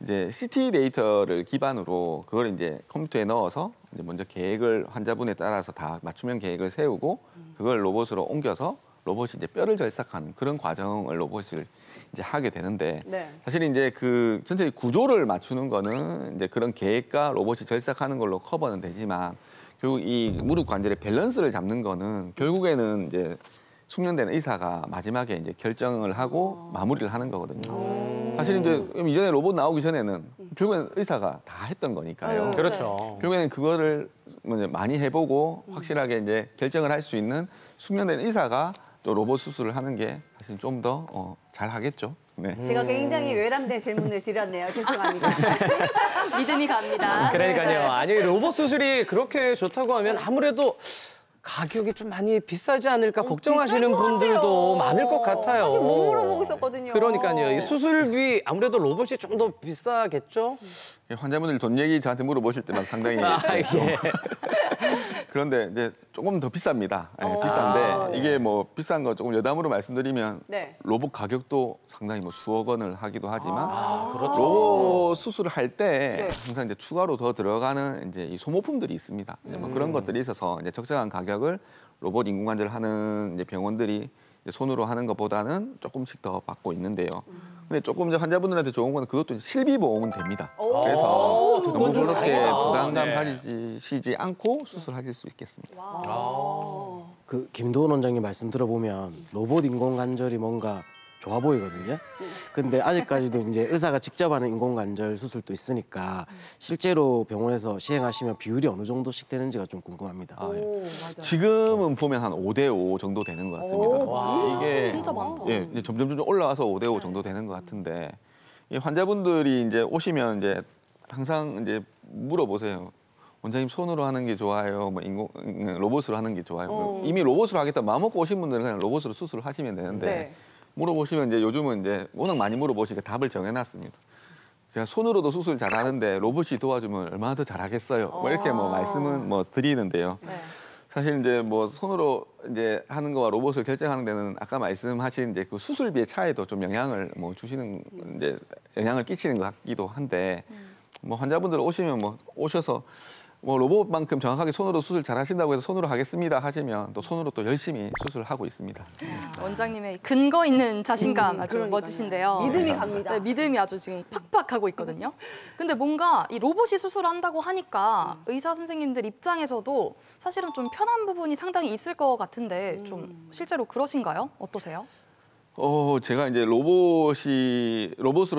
이제 CT 데이터를 기반으로 그걸 이제 컴퓨터에 넣어서 이제 먼저 계획을 환자분에 따라서 다 맞춤형 계획을 세우고 그걸 로봇으로 옮겨서 로봇이 이제 뼈를 절삭하는 그런 과정을 로봇을 이제 하게 되는데 사실 이제 그 전체 구조를 맞추는 거는 이제 그런 계획과 로봇이 절삭하는 걸로 커버는 되지만 결국 이 무릎 관절의 밸런스를 잡는 거는 결국에는 이제 숙련된 의사가 마지막에 이제 결정을 하고 마무리를 하는 거거든요. 사실 이제 이전에 로봇 나오기 전에는 결국엔 의사가 다 했던 거니까요. 그렇죠. 결국에는 그거를 많이 해보고 확실하게 이제 결정을 할 수 있는 숙련된 의사가 또 로봇 수술을 하는 게 사실 좀 더 잘 하겠죠. 네. 제가 굉장히 외람된 질문을 드렸네요. 죄송합니다. 믿음이 갑니다. 그러니까요. 아니 로봇 수술이 그렇게 좋다고 하면 아무래도 가격이 좀 많이 비싸지 않을까 걱정하시는 분들도 많을 것 같아요. 사실 못 물어보고 있었거든요. 그러니까요. 이 수술비 아무래도 로봇이 좀 더 비싸겠죠? 환자분들이 돈 얘기 저한테 물어보실 때만 상당히 예. 그런데 이제 조금 더 비쌉니다. 네, 비싼데 이게 뭐 비싼 거 조금 여담으로 말씀드리면 네. 로봇 가격도 상당히 뭐 수억 원을 하기도 하지만 그렇죠. 로봇 수술을 할 때 네. 항상 이제 추가로 더 들어가는 이제 이 소모품들이 있습니다. 이제 뭐 그런 것들이 있어서 이제 적정한 가격을 로봇 인공관절 하는 이제 병원들이 이제 손으로 하는 것보다는 조금씩 더 받고 있는데요. 근데 조금 이제 환자분들한테 좋은 건 그것도 실비 보험은 됩니다. 그래서 너무 그렇게 부담감 가지시지 않고 수술하실 수 있겠습니다. 그 김도훈 원장님 말씀 들어보면 로봇 인공관절이 뭔가 좋아 보이거든요. 근데 아직까지도 이제 의사가 직접 하는 인공관절 수술도 있으니까 실제로 병원에서 시행하시면 비율이 어느 정도씩 되는지가 좀 궁금합니다. 지금은 보면 한 5대5 정도 되는 것 같습니다. 이게 진짜 많다. 예, 이제 점점 올라와서 5대5 정도 되는 것 같은데 이 환자분들이 이제 오시면 이제 항상 이제 물어보세요. 원장님 손으로 하는 게 좋아요? 뭐 로봇으로 하는 게 좋아요? 뭐 이미 로봇으로 하겠다 마음 먹고 오신 분들은 그냥 로봇으로 수술을 하시면 되는데 네. 물어보시면 이제 요즘은 이제 워낙 많이 물어보시니까 답을 정해놨습니다. 제가 손으로도 수술 잘하는데 로봇이 도와주면 얼마나 더 잘하겠어요? 뭐 이렇게 뭐 말씀은 뭐 드리는데요. 네. 사실 이제 뭐 손으로 이제 하는 거와 로봇을 결정하는 데는 아까 말씀하신 이제 그 수술비의 차이도 좀 영향을 뭐 주시는 이제 영향을 끼치는 것 같기도 한데 뭐 환자분들 오시면 뭐 오셔서 뭐 로봇만큼 정확하게 손으로 수술 잘 하신다고 해서 손으로 하겠습니다 하시면 또 손으로 또 열심히 수술을 하고 있습니다. 원장님의 근거 있는 자신감 아주 멋지신데요. 믿음이 갑니다. 네, 믿음이 아주 지금 팍팍 하고 있거든요. 근데 뭔가 이 로봇이 수술한다고 하니까 의사 선생님들 입장에서도 사실은 좀 편한 부분이 상당히 있을 것 같은데 좀 실제로 그러신가요? 어떠세요? 제가 이제 로봇으로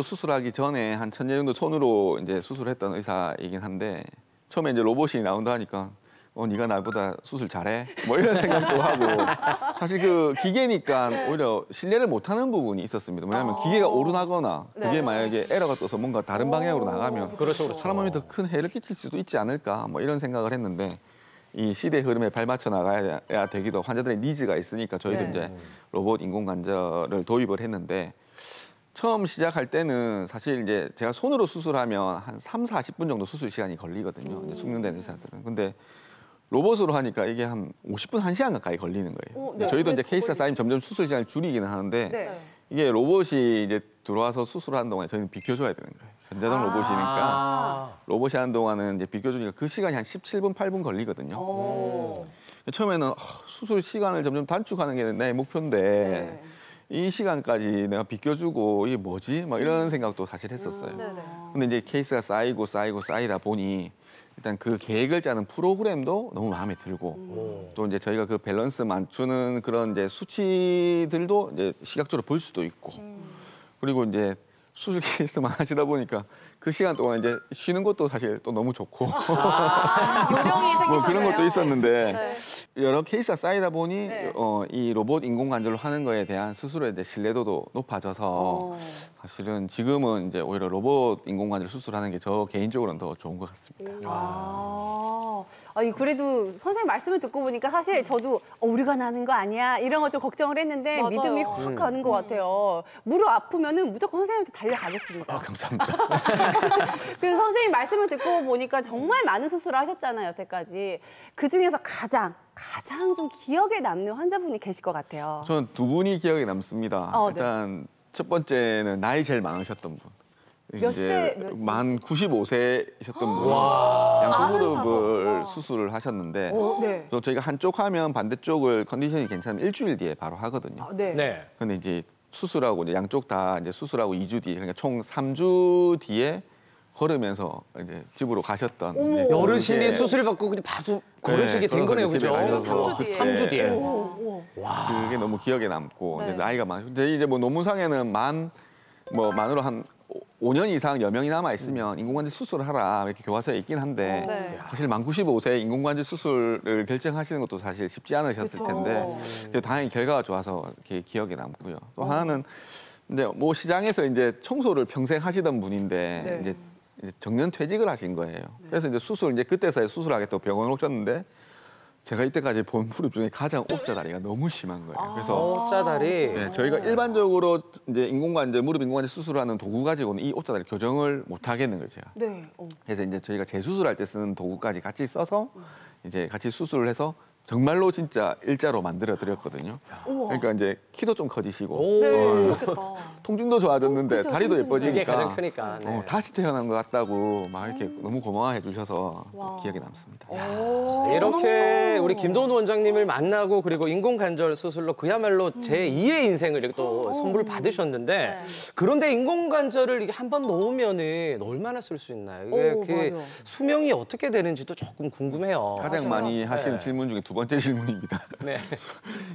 수술하기 전에 한 1000년 정도 손으로 이제 수술했던 의사이긴 한데 처음에 이제 로봇이 나온다 하니까 네가 나보다 수술 잘해? 뭐 이런 생각도 하고 사실 그 기계니까 오히려 신뢰를 못하는 부분이 있었습니다. 왜냐하면 기계가 오류나거나 그게 만약에 에러가 떠서 뭔가 다른 방향으로 나가면 사람 몸에 더 큰 해를 끼칠 수도 있지 않을까 뭐 이런 생각을 했는데 이 시대의 흐름에 발맞춰 나가야 되기도 환자들의 니즈가 있으니까 저희도 이제 로봇 인공관절을 도입을 했는데 처음 시작할 때는 사실 이제 제가 손으로 수술하면 한 40분 정도 수술 시간이 걸리거든요. 이제 숙련된 의사들은. 근데 로봇으로 하니까 이게 한 50분, 1시간 가까이 걸리는 거예요. 저희도 이제 케이스가 쌓이면 점점 수술 시간을 줄이기는 하는데 이게 로봇이 이제 들어와서 수술하는 동안에 저희는 비켜줘야 되는 거예요. 전자동 로봇이니까 로봇이 하는 동안은 이제 비켜주니까 그 시간이 한 17분, 8분 걸리거든요. 처음에는 수술 시간을 점점 단축하는 게 내 목표인데 이 시간까지 내가 비껴주고 이게 뭐지? 막 이런 생각도 사실 했었어요. 근데 이제 케이스가 쌓이다 보니 일단 그 계획을 짜는 프로그램도 너무 마음에 들고 또 이제 저희가 그 밸런스 맞추는 그런 이제 수치들도 이제 시각적으로 볼 수도 있고 그리고 이제 수술 케이스만 하시다 보니까 그 시간 동안 이제 쉬는 것도 사실 또 너무 좋고 요령이 생기셨네요. 뭐 그런 것도 있었는데 여러 케이스가 쌓이다 보니 이 로봇 인공관절로 하는 거에 대한 스스로에 대한 신뢰도도 높아져서 사실은 지금은 이제 오히려 로봇 인공관절 수술하는 게 저 개인적으로는 더 좋은 것 같습니다. 아니 그래도 선생님 말씀을 듣고 보니까 사실 저도 우리가 나는 거 아니야 이런 거 좀 걱정을 했는데 맞아요. 믿음이 확 가는 것 같아요. 무릎 아프면은 무조건 선생님한테 달려가겠습니다. 감사합니다. 그래서 선생님 말씀을 듣고 보니까 정말 많은 수술을 하셨잖아요, 여태까지. 그 중에서 가장 좀 기억에 남는 환자분이 계실 것 같아요. 저는 두 분이 기억에 남습니다. 일단 첫 번째는 나이 제일 많으셨던 분. 만 95세이셨던 분이 양쪽 무릎을 수술을 하셨는데 저희가 한쪽 하면 반대쪽을 컨디션이 괜찮으면 일주일 뒤에 바로 하거든요. 근데 이제 수술하고 이제 양쪽 다 이제 수술하고 2주 뒤에 그러니까 총 3주 뒤에 걸으면서 이제 집으로 가셨던 어르신이 수술 받고 그냥 바로 걸으시게 된 거네요, 그죠? 3주 뒤에. 그게 너무 기억에 남고 이제 나이가 많으시고 이제 뭐 논문상에는 만으로 한 5년 이상 여명이 남아 있으면 인공관절 수술을 하라 이렇게 교과서에 있긴 한데 사실 만 95세 인공관절 수술을 결정하시는 것도 사실 쉽지 않으셨을 텐데 다행히 결과가 좋아서 이렇게 기억에 남고요. 또 하나는 이제 뭐 시장에서 이제 청소를 평생 하시던 분인데 이제 정년 퇴직을 하신 거예요. 그래서 이제 이제 그때서야 수술하겠다고 병원을 오셨는데 제가 이때까지 본 무릎 중에 가장 옥자다리가 너무 심한 거예요. 그래서 옥자다리. 네, 저희가 일반적으로 이제 인공관절, 무릎 인공관절 수술하는 도구 가지고는 이 옥자다리 교정을 못 하겠는 거죠. 네. 그래서 이제 저희가 재수술할 때 쓰는 도구까지 같이 써서 이제 같이 수술을 해서 정말로 진짜 일자로 만들어 드렸거든요. 그러니까 이제 키도 좀 커지시고 통증도 좋아졌는데 그쵸, 다리도 통증. 이게 예뻐지니까 가장 크니까. 네. 다시 태어난 것 같다고 막 이렇게 너무 고마워해 주셔서 기억에 남습니다. 이렇게 우리 김도훈 원장님을 만나고 그리고 인공관절 수술로 그야말로 제2의 인생을 이렇게 또 선물을 받으셨는데 그런데 인공관절을 이게 한 번 놓으면은 얼마나 쓸 수 있나요? 이게 그 수명이 어떻게 되는지도 조금 궁금해요. 가장 많이 하시는 질문 중에 두 번째 질문입니다. 네.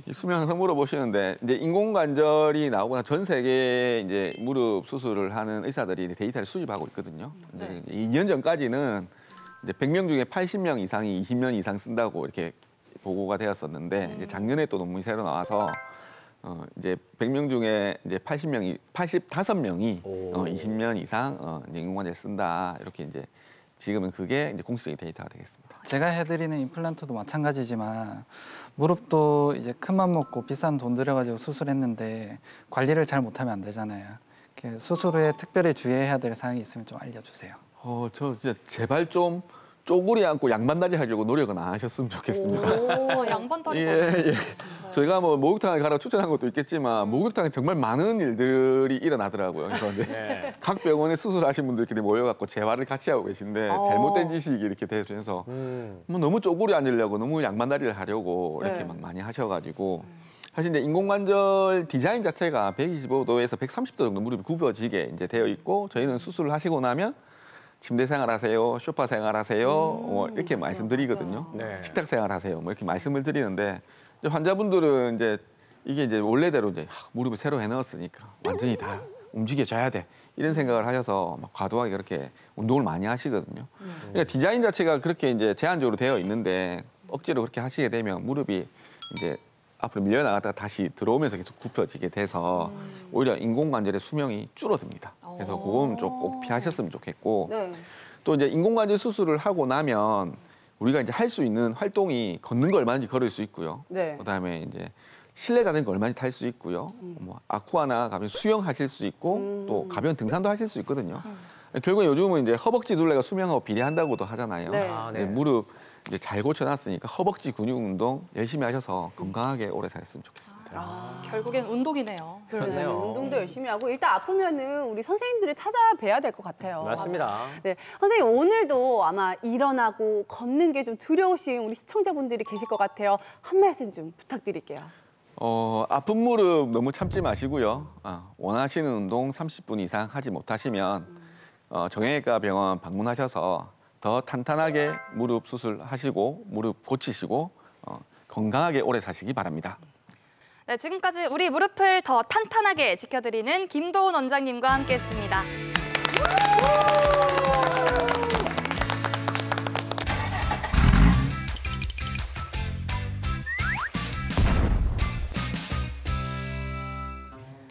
이 수명 항상 물어보시는데 이제 인공관절이 나오거나 전 세계 이제 무릎 수술을 하는 의사들이 데이터를 수집하고 있거든요. 이제 2년 전까지는 이제 100명 중에 80명 이상이 20년 이상 쓴다고 이렇게 보고가 되었었는데 이제 작년에 또 논문이 새로 나와서 이제 100명 중에 이제 85명이 20년 이상 이제 인공관절 쓴다 이렇게 이제 지금은 그게 이제 공식적인 데이터가 되겠습니다. 제가 해드리는 임플란트도 마찬가지지만 무릎도 이제 큰맘 먹고 비싼 돈 들여가지고 수술했는데 관리를 잘 못하면 안 되잖아요. 수술 후에 특별히 주의해야 될 사항이 있으면 좀 알려주세요. 저 진짜 제발 좀 쪼그리 앉고 양반다리 하려고 노력은 안 하셨으면 좋겠습니다. 양반다리. 예. 저희가 뭐 목욕탕을 가라 추천한 것도 있겠지만 목욕탕에 정말 많은 일들이 일어나더라고요. 그래서 이제 각 병원에 수술하신 분들끼리 모여갖고 재활을 같이 하고 계신데 잘못된 지식이 이렇게 되셔서 뭐 너무 쪼그리 앉으려고 너무 양반다리를 하려고 이렇게 막 많이 하셔가지고 사실 이제 인공관절 디자인 자체가 125도에서 130도 정도 무릎이 굽어지게 이제 되어 있고 저희는 수술을 하시고 나면 침대 생활하세요, 소파 생활하세요, 뭐 이렇게 말씀드리거든요. 식탁 생활하세요, 뭐 이렇게 말씀을 드리는데 이제 환자분들은 이제 이게 이제 원래대로 이제 무릎을 새로 해넣었으니까 완전히 다 움직여줘야 돼 이런 생각을 하셔서 막 과도하게 그렇게 운동을 많이 하시거든요. 그러니까 디자인 자체가 그렇게 이제 제한적으로 되어 있는데 억지로 그렇게 하시게 되면 무릎이 이제 앞으로 밀려나갔다가 다시 들어오면서 계속 굽혀지게 돼서 오히려 인공관절의 수명이 줄어듭니다. 그래서 그건 좀 꼭 피하셨으면 좋겠고 또 이제 인공관절 수술을 하고 나면 우리가 이제 할 수 있는 활동이 걷는 거 얼마든지 걸을 수 있고요. 그다음에 이제 실내 자전거 얼마든지 탈 수 있고요. 뭐 아쿠아나 가면 수영하실 수 있고 또 가벼운 등산도 하실 수 있거든요. 결국에 요즘은 이제 허벅지 둘레가 수명하고 비례한다고도 하잖아요. 무릎 이제 잘 고쳐놨으니까 허벅지 근육 운동 열심히 하셔서 건강하게 오래 사셨으면 좋겠습니다. 결국엔 운동이네요. 그렇네요. 운동도 열심히 하고 일단 아프면은 우리 선생님들을 찾아뵈야 될 것 같아요. 맞습니다. 네, 선생님 오늘도 아마 일어나고 걷는 게 좀 두려우신 우리 시청자분들이 계실 것 같아요. 한 말씀 좀 부탁드릴게요. 아픈 무릎 너무 참지 마시고요. 원하시는 운동 30분 이상 하지 못하시면 정형외과 병원 방문하셔서 더 탄탄하게 무릎 수술하시고 무릎 고치시고 건강하게 오래 사시기 바랍니다. 네, 지금까지 우리 무릎을 더 탄탄하게 지켜드리는 김도훈 원장님과 함께했습니다.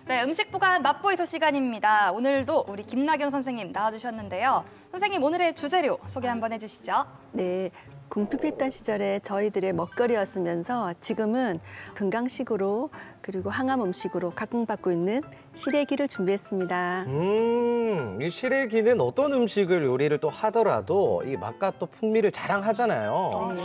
네, 음식 보관 맛보이소 시간입니다. 오늘도 우리 김나경 선생님 나와주셨는데요. 선생님, 오늘의 주재료 소개 한번 해주시죠. 네, 궁핍했던 시절에 저희들의 먹거리였으면서 지금은 건강식으로 그리고 항암 음식으로 각광받고 있는 시래기를 준비했습니다. 이 시래기는 어떤 음식을 요리를 또 하더라도 이 맛과 또 풍미를 자랑하잖아요.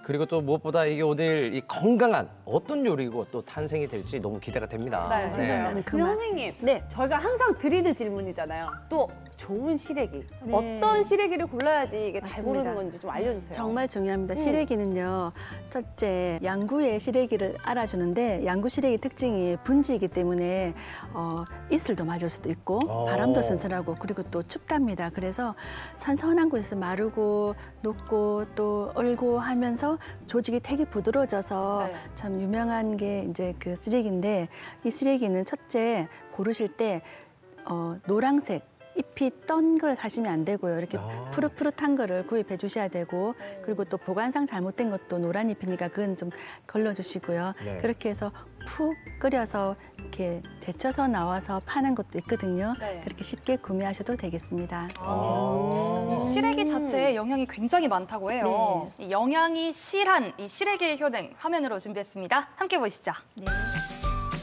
그리고 또 무엇보다 이게 오늘 이 건강한 어떤 요리고 또 탄생이 될지 너무 기대가 됩니다. 근데 선생님, 저희가 항상 드리는 질문이잖아요. 또 좋은 시래기, 어떤 시래기를 골라야지 이게 잘 고르는 건지 좀 알려주세요. 정말 중요합니다. 시래기는요, 첫째 양구의 시래기를 알아주는데 양구 시래기 특징이 분지이기 때문에 이슬도 맞을 수도 있고 바람도 선선하고 그리고 또 춥답니다. 그래서 선선한 곳에서 마르고 녹고 또 얼고 하면서 조직이 되게 부드러워져서 참 유명한 게 이제 그 시래기인데 이 시래기는 첫째 고르실 때 노란색 잎이 떤 걸 사시면 안 되고요. 이렇게 푸릇푸릇한 거를 구입해 주셔야 되고 그리고 또 보관상 잘못된 것도 노란 잎이니까 그건 좀 걸러주시고요. 그렇게 해서 푹 끓여서 이렇게 데쳐서 나와서 파는 것도 있거든요. 네. 그렇게 쉽게 구매하셔도 되겠습니다. 이 시래기 자체에 영양이 굉장히 많다고 해요. 이 영양이 실한 이 시래기의 효능 화면으로 준비했습니다. 함께 보시죠. 네.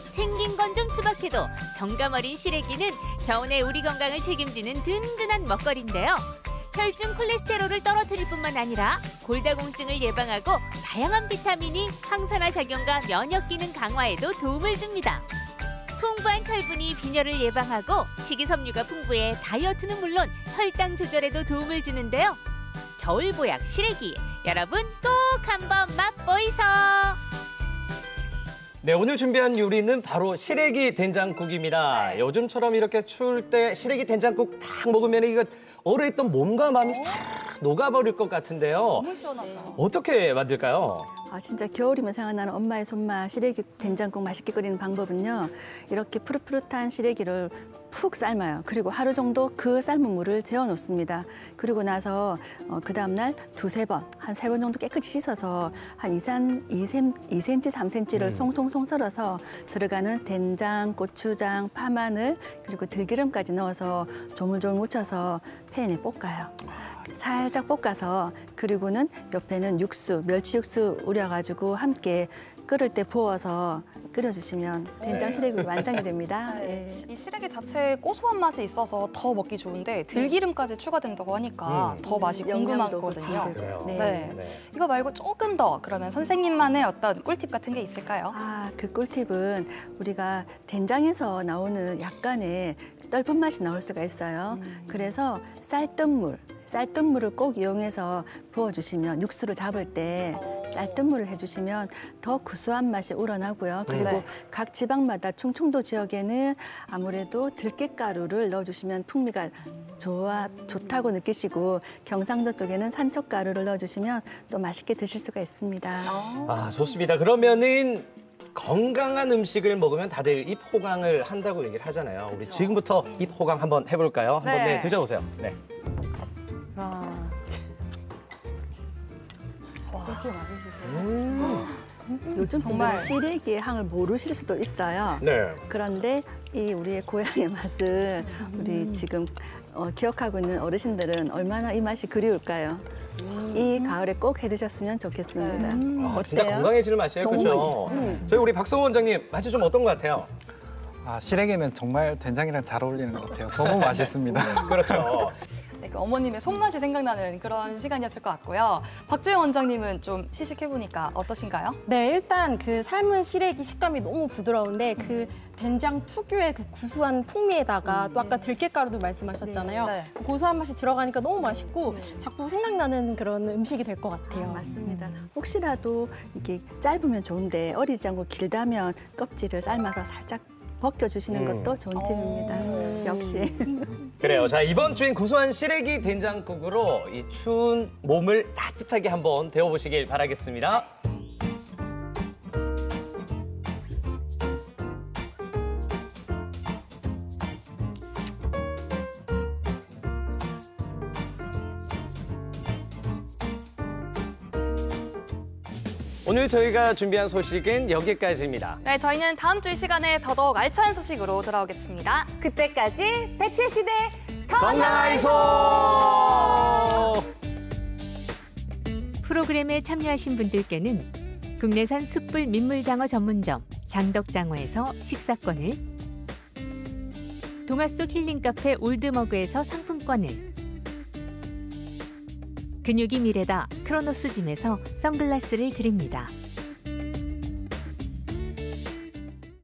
생긴 건 좀 투박해도 정감 어린 시래기는 겨우내 우리 건강을 책임지는 든든한 먹거리인데요. 혈중 콜레스테롤을 떨어뜨릴 뿐만 아니라 골다공증을 예방하고 다양한 비타민이 항산화 작용과 면역 기능 강화에도 도움을 줍니다. 풍부한 철분이 빈혈을 예방하고 식이섬유가 풍부해 다이어트는 물론 혈당 조절에도 도움을 주는데요. 겨울 보약 시래기, 여러분 꼭 한번 맛보이소! 네, 오늘 준비한 요리는 바로 시래기 된장국입니다. 네. 요즘처럼 이렇게 추울 때 시래기 된장국 딱 먹으면 이거 얼어있던 몸과 마음이 싹 녹아버릴 것 같은데요. 너무 시원하죠. 어떻게 만들까요? 진짜 겨울이면 생각나는 엄마의 손맛 시래기 된장국 맛있게 끓이는 방법은요. 이렇게 푸릇푸릇한 시래기를 푹 삶아요. 그리고 하루 정도 그 삶은 물을 재워 놓습니다. 그리고 나서 그 다음날 두세 번, 한 3번 정도 깨끗이 씻어서 한 2cm, 3cm를 송송송 썰어서 들어가는 된장, 고추장, 파마늘, 그리고 들기름까지 넣어서 조물조물 묻혀서 팬에 볶아요. 살짝 볶아서 그리고는 옆에는 육수, 멸치 육수 우려가지고 함께 끓을 때 부어서 끓여주시면 된장 시래기 완성이 됩니다. 네. 이 시래기 자체에 고소한 맛이 있어서 더 먹기 좋은데 들기름까지 추가된다고 하니까 더 맛이 궁금하거든요. 네. 이거 말고 조금 더 그러면 선생님만의 어떤 꿀팁 같은 게 있을까요? 그 꿀팁은 우리가 된장에서 나오는 약간의 떫은 맛이 나올 수가 있어요. 그래서 쌀뜨물을 꼭 이용해서 부어주시면 육수를 잡을 때 쌀뜨물을 해주시면 더 구수한 맛이 우러나고요. 그리고 각 지방마다 충청도 지역에는 아무래도 들깨가루를 넣어주시면 풍미가 좋다고 느끼시고 경상도 쪽에는 산초가루를 넣어주시면 또 맛있게 드실 수가 있습니다. 좋습니다. 그러면은 건강한 음식을 먹으면 다들 입 호강을 한다고 얘기를 하잖아요. 우리 지금부터 입 호강 한번 해볼까요? 한번 드셔보세요. 네. 이렇게 맛있으세요? 요즘 정말 시래기의 향을 모르실 수도 있어요. 네. 그런데 이 우리의 고향의 맛을 우리 지금 기억하고 있는 어르신들은 얼마나 이 맛이 그리울까요? 이 가을에 꼭 해드셨으면 좋겠습니다. 진짜 건강해지는 맛이에요, 그렇죠? 저희 우리 박성호 원장님 맛이 좀 어떤 것 같아요? 시래기는 정말 된장이랑 잘 어울리는 것 같아요. 너무 맛있습니다. 그렇죠. 네, 어머님의 손맛이 생각나는 그런 시간이었을 것 같고요. 박지영 원장님은 좀 시식해보니까 어떠신가요? 네, 일단 그 삶은 시래기 식감이 너무 부드러운데 그 된장 특유의 그 구수한 풍미에다가 또 아까 들깨가루도 말씀하셨잖아요. 그 고소한 맛이 들어가니까 너무 맛있고 자꾸 생각나는 그런 음식이 될 것 같아요. 맞습니다. 혹시라도 이게 짧으면 좋은데 어리지 않고 길다면 껍질을 삶아서 살짝 벗겨주시는 것도 좋은 팁입니다. 역시. 그래요. 자, 이번 주엔 구수한 시래기 된장국으로 이 추운 몸을 따뜻하게 한번 데워보시길 바라겠습니다. 오늘 저희가 준비한 소식은 여기까지입니다. 네, 저희는 다음 주 이 시간에 더더욱 알찬 소식으로 돌아오겠습니다. 그때까지 백세 시대 건강하이소! 프로그램에 참여하신 분들께는 국내산 숯불 민물장어 전문점 장덕장어에서 식사권을, 동화 속 힐링카페 올드머그에서 상품권을, 근육이 미래다 크로노스짐에서 선글라스를 드립니다.